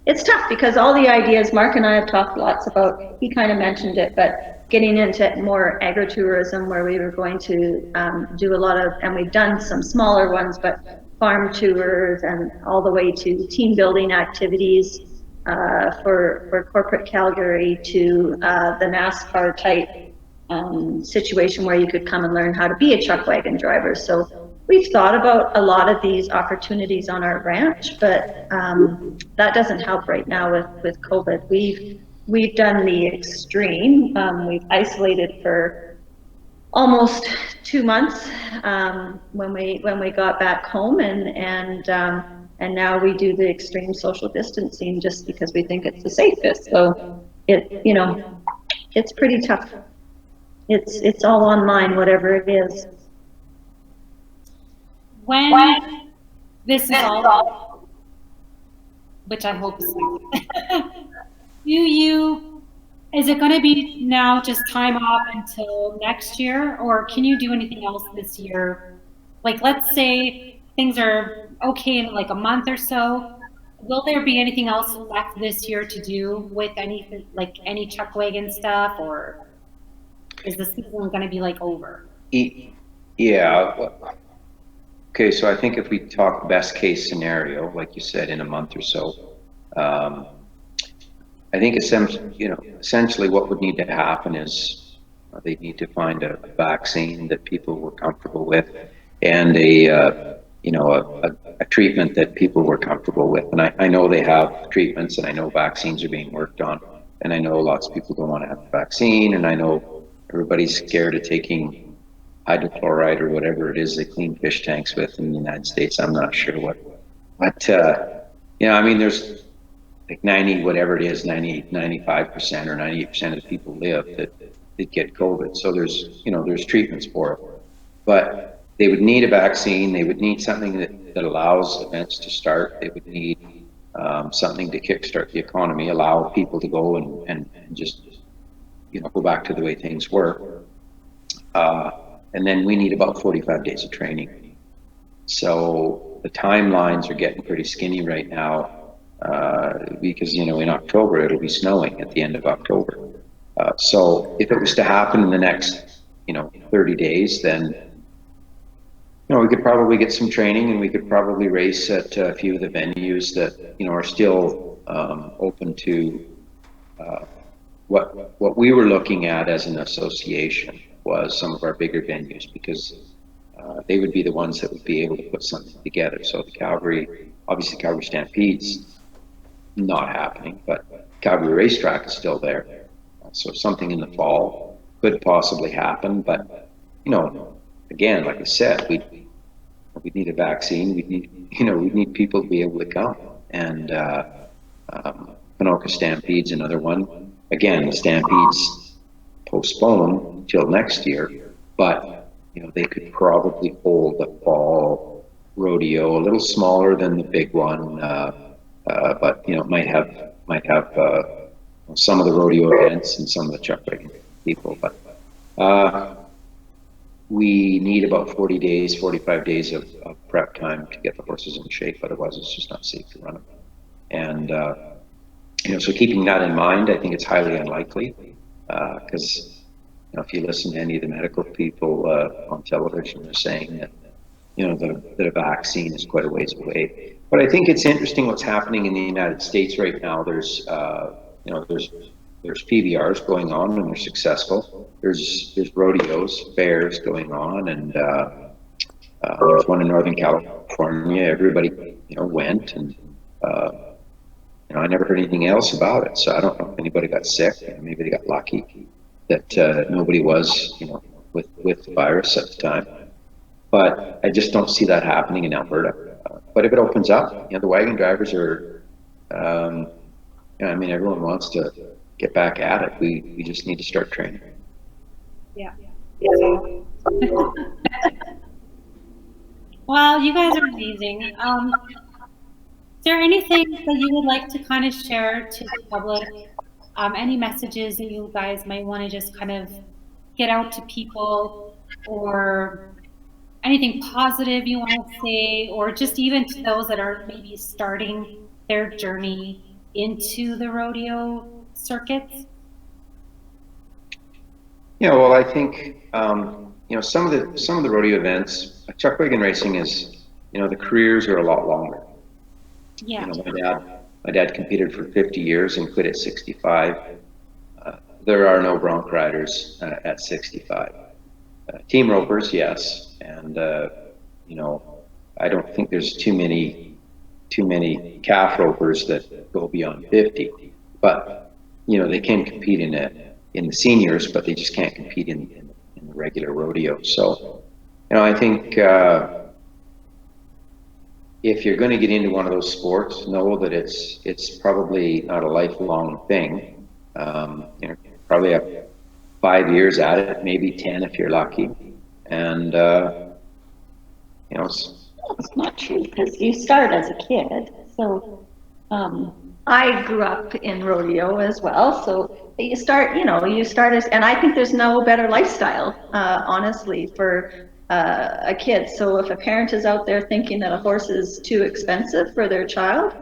it's tough because all the ideas, Mark and I have talked lots about, he kind of mentioned it, but getting into more agritourism where we were going to do a lot of, and we've done some smaller ones, but farm tours and all the way to team building activities for corporate Calgary to the NASCAR type situation where you could come and learn how to be a chuck wagon driver. So we've thought about a lot of these opportunities on our ranch, but that doesn't help right now with COVID. We've done the extreme. We've isolated for almost 2 months when we got back home, and now we do the extreme social distancing just because we think it's the safest. So you know, it's pretty tough. It's all online, whatever it is. When this is all, which I hope soon, is it going to be now just time off until next year, or can you do anything else this year? Like, let's say things are okay in like a month or so. Will there be anything else left this year to do with anything, like any chuck wagon stuff, or is the season going to be like over? Yeah. Okay, so I think if we talk best case scenario, like you said, in a month or so, I think essentially what would need to happen is they need to find a vaccine that people were comfortable with, and a treatment that people were comfortable with. And I know they have treatments, and I know vaccines are being worked on, and I know lots of people don't want to have the vaccine, and I know everybody's scared of taking hydrochloride or whatever it is they clean fish tanks with in the United States. I'm not sure what, you know, I mean, there's like 95% or 98% of the people live that get COVID. So there's treatments for it, but they would need a vaccine. They would need something that allows events to start. They would need something to kickstart the economy, allow people to go and just, you know, go back to the way things were. And then we need about 45 days of training. So the timelines are getting pretty skinny right now because, you know, in October, it'll be snowing at the end of October. So if it was to happen in the next, you know, 30 days, then, you know, we could probably get some training, and we could probably race at a few of the venues that, you know, are still open to what we were looking at as an association was some of our bigger venues, because they would be the ones that would be able to put something together. So the Calgary Stampede's not happening, but Calgary Racetrack is still there. So something in the fall could possibly happen, but, you know, again, like I said, we need a vaccine. We need people to be able to come. And Ponoka Stampede's another one. Again, the Stampede's postponed till next year, but, you know, they could probably hold a fall rodeo, a little smaller than the big one, but, you know, might have some of the rodeo events and some of the chuck wagon people. But we need about 45 days of prep time to get the horses in shape. Otherwise, it's just not safe to run them. And you know, so keeping that in mind, I think it's highly unlikely, because, you know, if you listen to any of the medical people on television, they're saying that the vaccine is quite a ways away. But I think it's interesting what's happening in the United States right now. There's PBRs going on and they're successful. There's rodeos, fairs going on, and there's one in Northern California. Everybody went, and I never heard anything else about it. So I don't know if anybody got sick. Maybe they got lucky that nobody was with the virus at the time. But I just don't see that happening in Alberta. But if it opens up, the wagon drivers are. Everyone wants to get back at it. We just need to start training. Yeah. Well, you guys are amazing. Is there anything that you would like to kind of share to the public? Any messages that you guys might want to just kind of get out to people, or anything positive you want to say, or just even to those that are maybe starting their journey into the rodeo circuits? Well, I think some of the rodeo events, chuck wagon racing is, the careers are a lot longer. Yeah. My dad competed for 50 years and quit at 65. There are no bronc riders at 65. Team ropers, yes, and I don't think there's too many calf ropers that go beyond 50. But they can compete in the seniors, but they just can't compete in the regular rodeo. So I think if you're going to get into one of those sports, know that it's probably not a lifelong thing. Probably have 5 years at it, maybe 10 if you're lucky. And it's not true, because you start as a kid. So I grew up in rodeo as well. So you start as, and I think there's no better lifestyle, honestly, for a kid. So if a parent is out there thinking that a horse is too expensive for their child,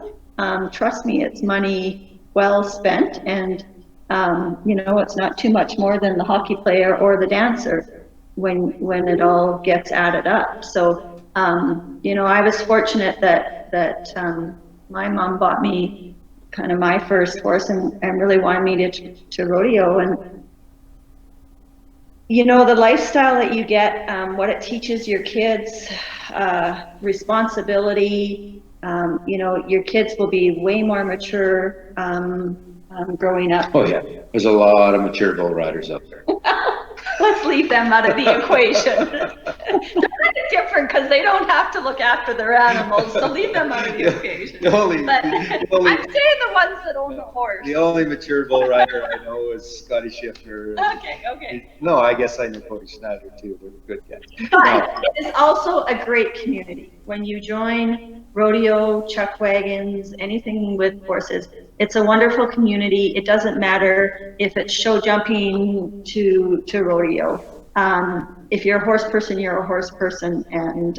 trust me, it's money well spent. And it's not too much more than the hockey player or the dancer when it all gets added up. So I was fortunate that my mom bought me kind of my first horse and really wanted me to rodeo. And the lifestyle that you get, what it teaches your kids, responsibility. Your kids will be way more mature growing up. Oh yeah, there's a lot of mature bull riders out there. Let's leave them out of the equation. They're different because they don't have to look after their animals, so leave them out of the equation. But I'm saying the ones that own the horse. The only mature bull rider I know is Scotty Schiffer. Okay. No, I guess I know Cody Schneider too. They're good guys. But it's also a great community. When you join rodeo, chuck wagons, anything with horses, it's a wonderful community. It doesn't matter if it's show jumping to rodeo. If you're a horse person, you're a horse person, and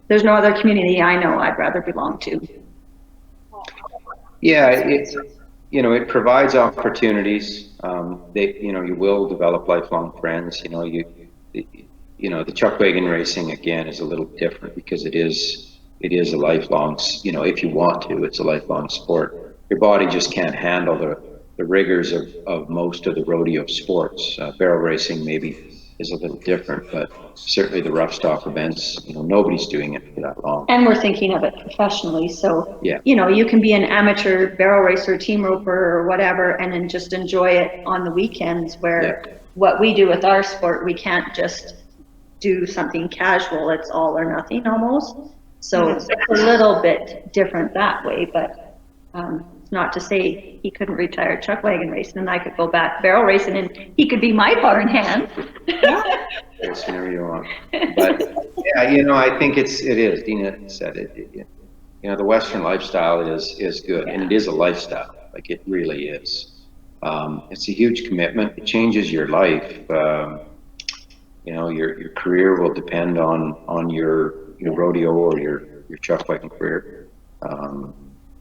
there's no other community I know I'd rather belong to. Yeah, it provides opportunities. You will develop lifelong friends. The chuck wagon racing again is a little different because it is a lifelong. If you want to, it's a lifelong sport. Your body just can't handle the rigors of most of the rodeo sports. Barrel racing maybe is a little different, but certainly the rough stock events, nobody's doing it for that long. And we're thinking of it professionally. So, yeah. You can be an amateur barrel racer, team roper, or whatever, and then just enjoy it on the weekends, where what we do with our sport, we can't just do something casual. It's all or nothing almost. So it's a little bit different that way, but not to say he couldn't retire chuck wagon racing and I could go back barrel racing and he could be my barn hand. Yes, whenever you want. But yeah, I think it is. Dina said it. The Western lifestyle is good, and it is a lifestyle. Like it really is. It's a huge commitment. It changes your life. Your career will depend on your rodeo or your chuck wagon career.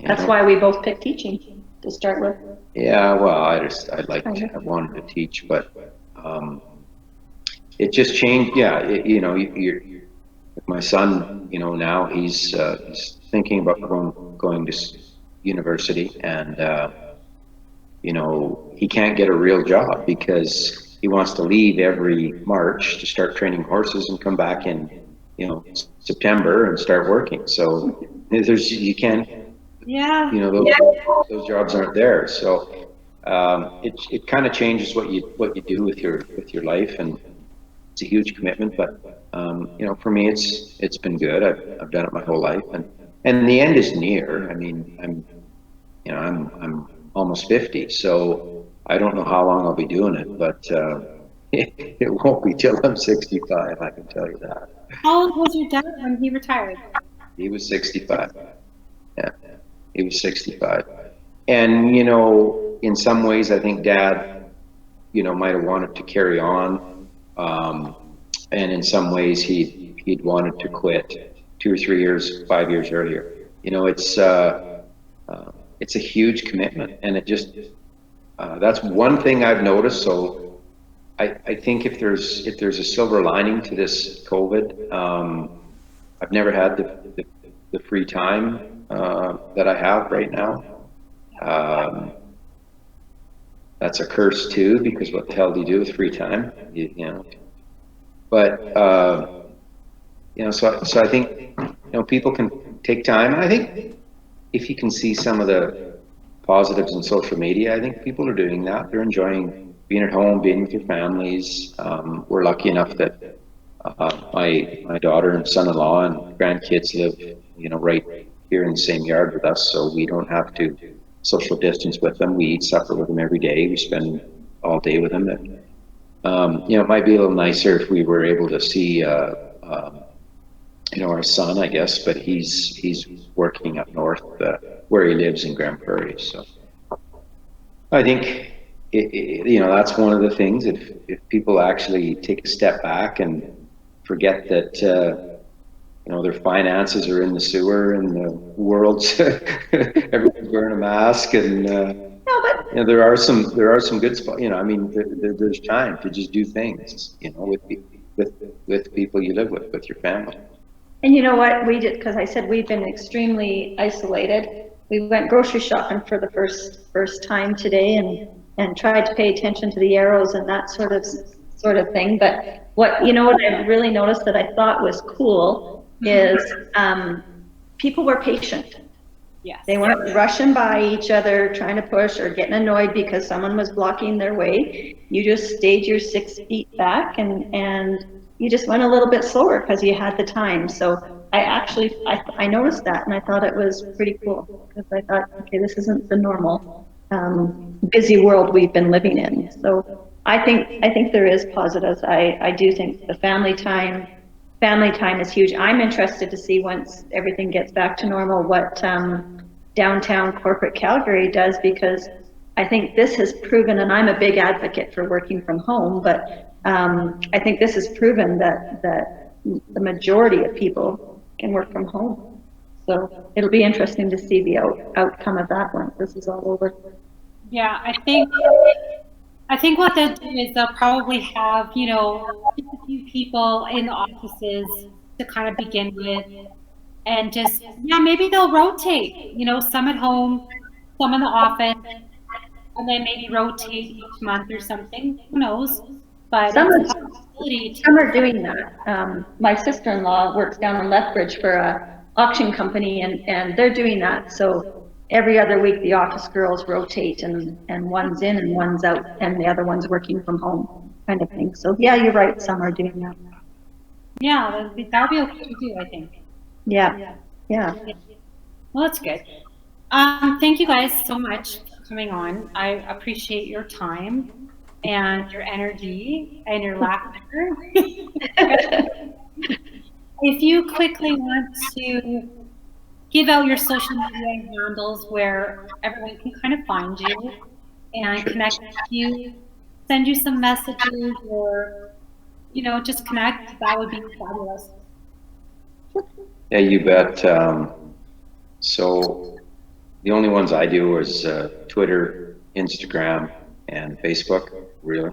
That's why we both picked teaching to start with. Yeah, well, I wanted to teach, but it just changed. Yeah, the my son, you know, now he's thinking about going to university, and you know, he can't get a real job because he wants to leave every March to start training horses and come back in, you know, September and start working. So you can't, Yeah. you know, those jobs aren't there. So it kind of changes what you do with your life, and it's a huge commitment. But you know, for me, it's been good. I've done it my whole life, and the end is near. I mean, I'm almost 50, so I don't know how long I'll be doing it, but it won't be till I'm 65. I can tell you that. How old was your dad when he retired? He was 65. Yeah, he was 65. And, you know, in some ways, I think Dad, you know, might have wanted to carry on. And in some ways, he'd wanted to quit 2 or 3 years, 5 years earlier. You know, it's a huge commitment, and it just that's one thing I've noticed. So I think if there's a silver lining to this COVID, I've never had the free time that I have right now. That's a curse too, because what the hell do you do with free time? You know, but you know, so I think, you know, people can take time, and I think if you can see some of the positives in social media, I think people are doing that. They're enjoying being at home, being with their families. We're lucky enough that my daughter and son-in-law and grandkids live, you know, right here in the same yard with us, so we don't have to social distance with them. We eat supper with them every day. We spend all day with them. You know, it might be a little nicer if we were able to see you know, our son, I guess, but he's working up north where he lives in Grand Prairie. So I think you know, that's one of the things. If people actually take a step back and forget that you know, their finances are in the sewer and the world's everyone's wearing a mask, and you know, there are some good spots. You know, I mean, there's time to just do things. You know, with people you live with your family. And you know what we did, because I said we've been extremely isolated. We went grocery shopping for the first time today, and tried to pay attention to the arrows and that sort of thing. But what I really noticed that I thought was cool is people were patient. Yes. They weren't rushing by each other trying to push or getting annoyed because someone was blocking their way. You just stayed your 6 feet back, and you just went a little bit slower because you had the time. So I noticed that, and I thought it was pretty cool, because I thought, okay, this isn't the normal busy world we've been living in. So I think there is positives. I do think the family time is huge. I'm interested to see, once everything gets back to normal, what downtown corporate Calgary does, because I think this has proven, and I'm a big advocate for working from home, but I think this has proven that the majority of people can work from home. So it'll be interesting to see the outcome of that once this is all over. Yeah, I think what they'll do is they'll probably have, you know, just a few people in the offices to kind of begin with, and just, yeah, maybe they'll rotate, you know, some at home, some in the office, and then maybe rotate each month or something. Who knows? But Some it's a possibility to. Some are doing that. My sister-in-law works down in Lethbridge for a auction company, and they're doing that. So every other week the office girls rotate, and one's in and one's out, and the other one's working from home, kind of thing. So yeah, you're right. Some are doing that. Yeah, that would be okay to do, I think. Yeah. Well, that's good. Thank you guys so much for coming on. I appreciate your time and your energy and your laughter. If you quickly want to give out your social media handles where everyone can kind of find you and connect with you, send you some messages, or, you know, just connect, that would be fabulous. Yeah, you bet. So the only ones I do is Twitter, Instagram, and Facebook, really.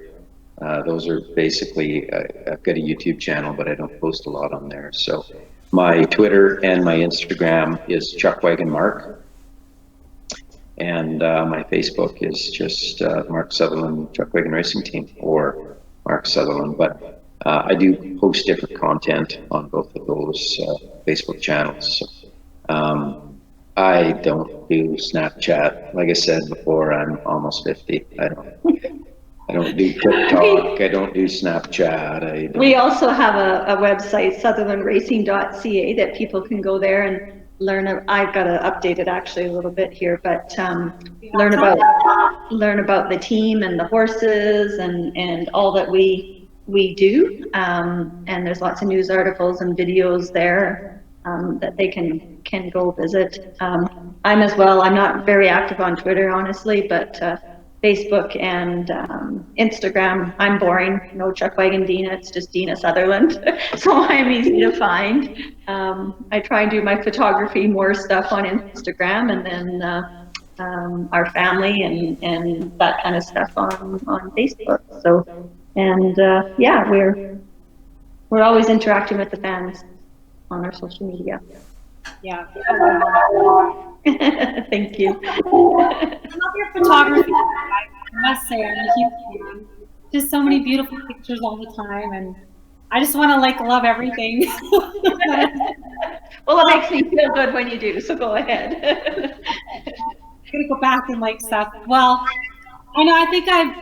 Those are basically, I've got a YouTube channel, but I don't post a lot on there. So my Twitter and my Instagram is Chuck Wagon Mark. And my Facebook is just Mark Sutherland Chuck Wagon Racing Team, or Mark Sutherland. But I do post different content on both of those Facebook channels. So, I don't do Snapchat. Like I said before, I'm almost 50. I don't do TikTok. I don't do Snapchat. We also have a website, sutherlandracing.ca, that people can go there and learn. I've got to update it actually a little bit here, but learn about the team and the horses and all that we do. And there's lots of news articles and videos there that they can go visit. I'm as well. I'm not very active on Twitter, honestly, but Facebook and Instagram, I'm boring. No Chuck Wagon Dina, it's just Dina Sutherland. So I'm easy to find. I try and do my photography more stuff on Instagram, and then our family and that kind of stuff on Facebook. So, and yeah, we're always interacting with the fans on our social media. Yeah. Thank you. I love your photography. I must say, I'm a huge fan. Just so many beautiful pictures all the time, and I just want to like love everything. Well, it makes me feel good when you do, so go ahead. I'm gonna go back and like stuff. Well, I know I think I've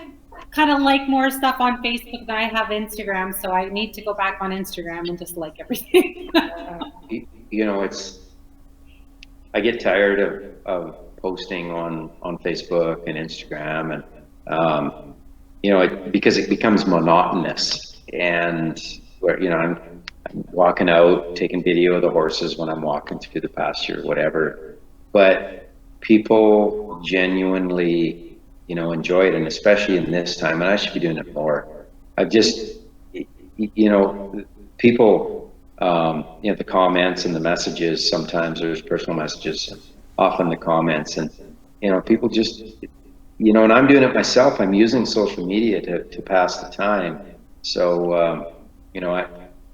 kind of like more stuff on Facebook than I have Instagram, so I need to go back on Instagram and just like everything. You know, I get tired of posting on Facebook and Instagram, and you know, because it becomes monotonous. And where, you know, I'm walking out, taking video of the horses when I'm walking through the pasture, whatever. But people genuinely, you know, enjoy it, and especially in this time. And I should be doing it more. I've just, you know, people. You know, the comments and the messages, sometimes there's personal messages, often the comments, and you know, people just, you know, and I'm doing it myself. I'm using social media to pass the time. So you know,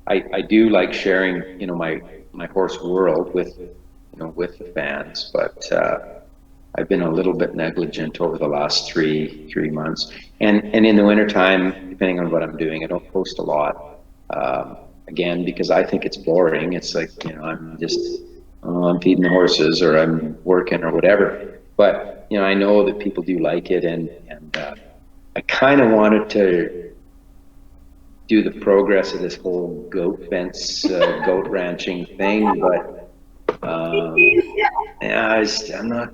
I do like sharing, you know, my horse world with, you know, with the fans, but I've been a little bit negligent over the last three months, and in the wintertime, depending on what I'm doing, I don't post a lot. Again, because I think it's boring. It's like, you know, I'm just, I'm feeding the horses, or I'm working, or whatever. But, you know, I know that people do like it, and I kind of wanted to do the progress of this whole goat fence, goat ranching thing, but yeah, I'm not,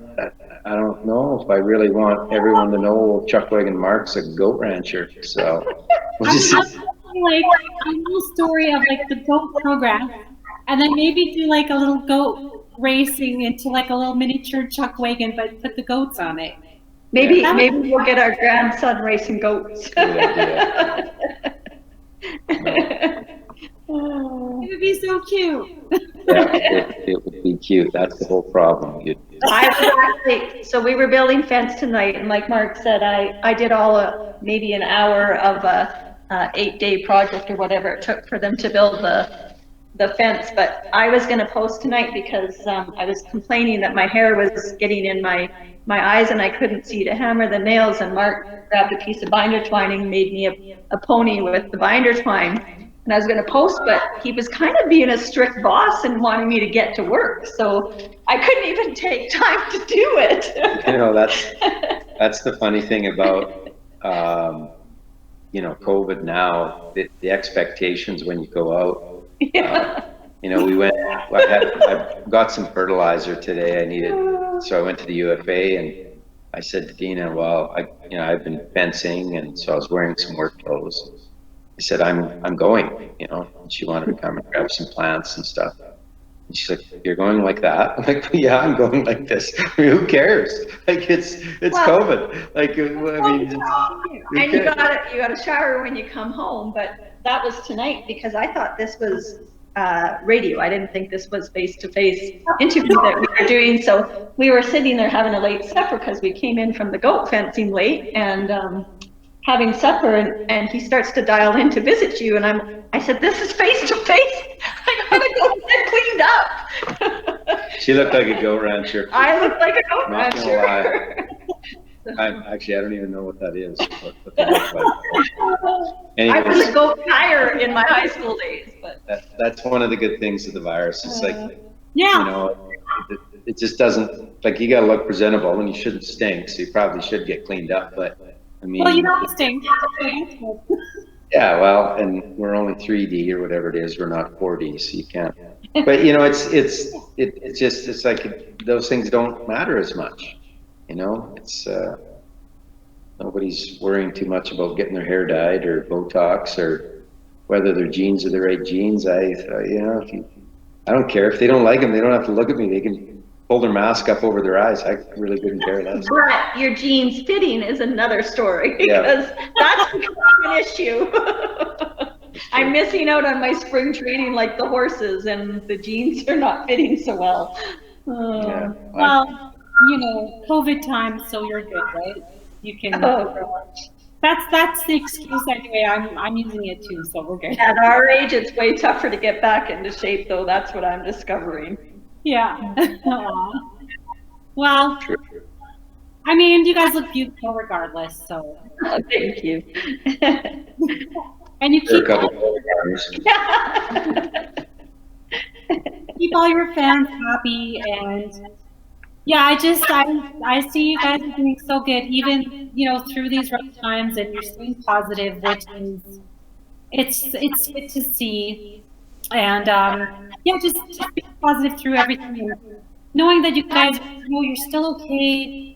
I don't know if I really want everyone to know Chuck Wagon Mark's a goat rancher, so we'll just... Like a little story of like the goat program, and then maybe do like a little goat racing into like a little miniature Chuck Wagon, but put the goats on it. Maybe we'll get our grandson racing goats. Good It would be so cute. Yeah, it would be cute. That's the whole problem. So we were building fence tonight, and like Mark said, I did maybe an hour of a 8-day project or whatever it took for them to build the fence. But I was going to post tonight because I was complaining that my hair was getting in my eyes and I couldn't see to hammer the nails, and Mark grabbed a piece of binder twine and made me a pony with the binder twine, and I was going to post, but he was kind of being a strict boss and wanting me to get to work, so I couldn't even take time to do it. You know, that's the funny thing about you know, COVID now, the expectations when you go out. You know, I got some fertilizer today. I needed, so I went to the UFA, and I said to Dina, well, you know, I've been fencing, and so I was wearing some work clothes. I said, I'm going, you know, and she wanted to come and grab some plants and stuff. And she's like, you're going like that? I'm like, yeah, I'm going like this. I mean, who cares? Like, it's COVID. Like, I mean, and you got to shower when you come home. But that was tonight, because I thought this was radio. I didn't think this was face-to-face interview that we were doing. So we were sitting there having a late supper because we came in from the goat fencing late, and having supper, and he starts to dial in to visit you, and I said, this is face to face. I gotta go get cleaned up. She looked like a goat rancher. I looked like a goat Not gonna rancher. I don't even know what that is. What they look like. I was Anyways, a goat tire in my high school days, but that's one of the good things of the virus. It's like, Yeah. you know, it just doesn't, like, you gotta look presentable, and you shouldn't stink, so you probably should get cleaned up, but I mean. Well, you don't stink. Yeah, well, and we're only 3D or whatever it is. We're not 4D, so you can't. But you know, it's like those things don't matter as much. You know, it's nobody's worrying too much about getting their hair dyed or Botox or whether their jeans are the right jeans. You know, I don't care if they don't like them. They don't have to look at me. They can pull their mask up over their eyes. I really couldn't care less. but your jeans fitting is another story, because that's an issue. I'm missing out on my spring training like the horses, and the jeans are not fitting so well. Yeah. Well, you know, COVID time, so you're good, right? You can. That's the excuse anyway. I'm using it too, so we're good. At our age, it's way tougher to get back into shape, though. That's what I'm discovering. Yeah. Well, I mean, you guys look beautiful regardless, so. Oh, thank you. And you There are a keep couple of keep all your fans happy, and yeah, I see you guys doing so good, even, you know, through these rough times, and you're staying positive, which is it's good to see. And yeah, just be positive through everything, and knowing that you guys, you know, you're still okay.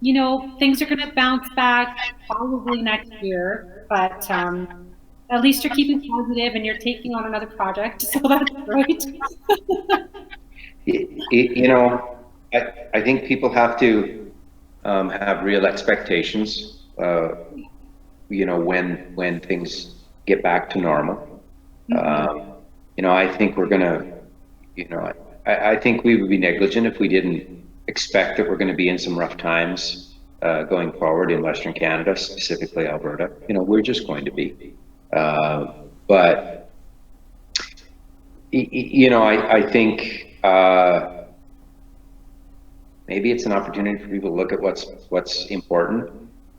You know, things are gonna bounce back probably next year, but at least you're keeping positive and you're taking on another project, so that's great. You know, I think people have to have real expectations. You know, when things get back to normal. You know, I think we're gonna. You know, I think we would be negligent if we didn't expect that we're going to be in some rough times going forward in Western Canada, specifically Alberta. You know, we're just going to be. But you know, I think maybe it's an opportunity for people to look at what's important.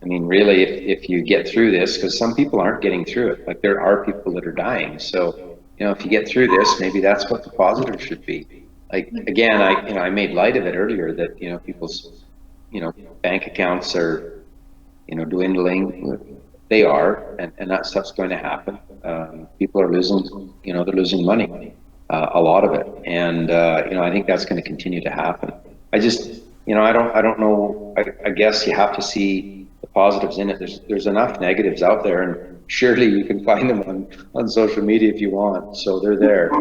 I mean, really, if you get through this, because some people aren't getting through it. Like, there are people that are dying. So, you know, if you get through this, maybe that's what the positive should be. Like, again, I made light of it earlier that, you know, people's, you know, bank accounts are, you know, dwindling. They are, and that stuff's going to happen. People are losing, you know, they're losing money, a lot of it, and you know, I think that's going to continue to happen. I just, you know, I don't know. I guess you have to see the positives in it. There's enough negatives out there, and surely you can find them on social media if you want. So they're there.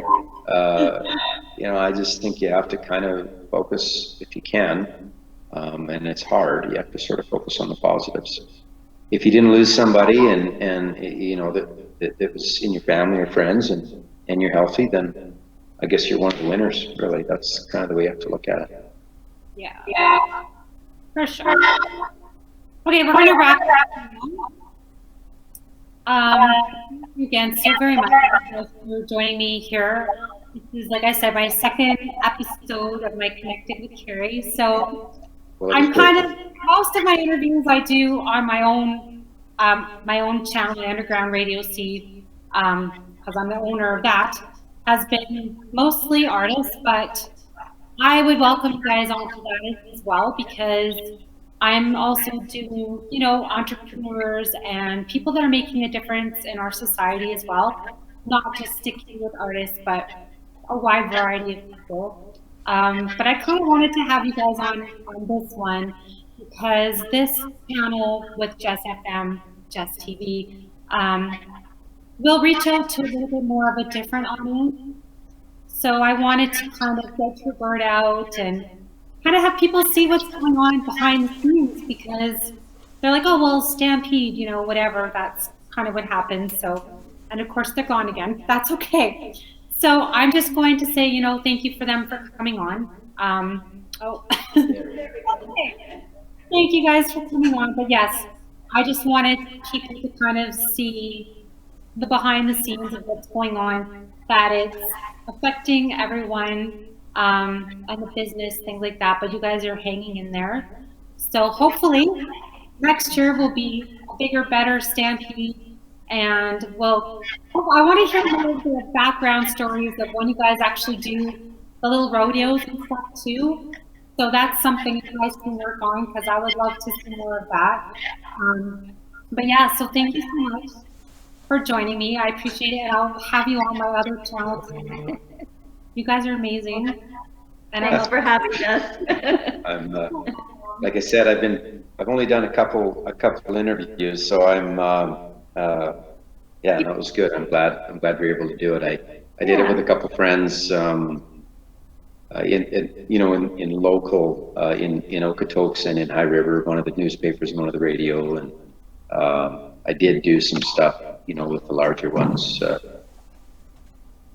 You know, I just think you have to kind of focus if you can, and it's hard. You have to sort of focus on the positives. If you didn't lose somebody and you know that was in your family or friends and you're healthy, then I guess you're one of the winners. Really, that's kind of the way you have to look at it. Yeah, for sure. Okay, we're gonna wrap it up. Again, so very much for joining me here. This is, like I said, my second episode of my Connected with Carrie. So I'm kind of, most of my interviews I do on my own channel, the Underground Radio Seed, because I'm the owner of that, has been mostly artists, but I would welcome you guys onto that as well, because I'm also doing, you know, entrepreneurs and people that are making a difference in our society as well, not just sticking with artists, but a wide variety of people. But I kind of wanted to have you guys on this one, because this channel with Jess FM, Jess TV, will reach out to a little bit more of a different audience. So I wanted to kind of get your word out and kind of have people see what's going on behind the scenes, because they're like, oh, well, Stampede, you know, whatever, that's kind of what happens. So, and of course they're gone again. That's okay. So I'm just going to say, you know, thank you for them for coming on. Thank you guys for coming on. But yes, I just wanted people to kind of see the behind the scenes of what's going on, that it's affecting everyone, and the business, things like that, but you guys are hanging in there. So hopefully next year will be a bigger, better Stampede. And I want to hear more of the background stories of when you guys actually do the little rodeos and stuff too. So that's something you guys can work on because I would love to see more of that. But yeah, so thank you so much for joining me. I appreciate it. And I'll have you on my other channel too. You guys are amazing. And Thanks for having us. I'm like I said, I've only done a couple interviews, so yeah, no, it was good. I'm glad we were able to do it. I did it with a couple friends, in local, in Okotoks and in High River, one of the newspapers and one of the radio, and I did do some stuff, with the larger ones,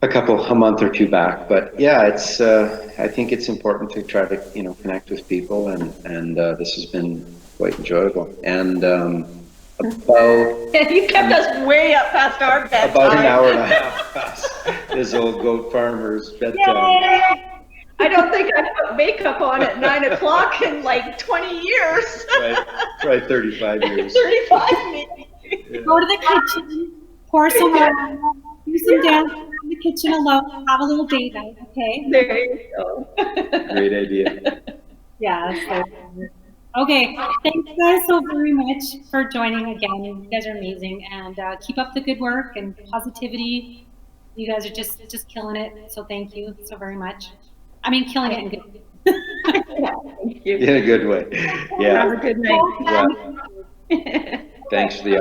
a month or two back. But yeah, it's I think it's important to try to connect with people, and this has been quite enjoyable. And you kept us way up past our bedtime. About an hour and a half past this old goat farmer's bedtime. I don't think I put makeup on at 9 o'clock in like 20 years. Right, 35 years. 35 maybe. Yeah. Go to the kitchen, pour some water, do some dance in the kitchen alone, have a little date night, okay? There you go. Great idea. Yeah. Okay, thank you guys so very much for joining again. You guys are amazing, and keep up the good work and positivity. You guys are just killing it. So thank you so very much. I mean, killing it in good. Yeah, thank you. In a good way. Yeah. Have a good night. Yeah. Thanks for the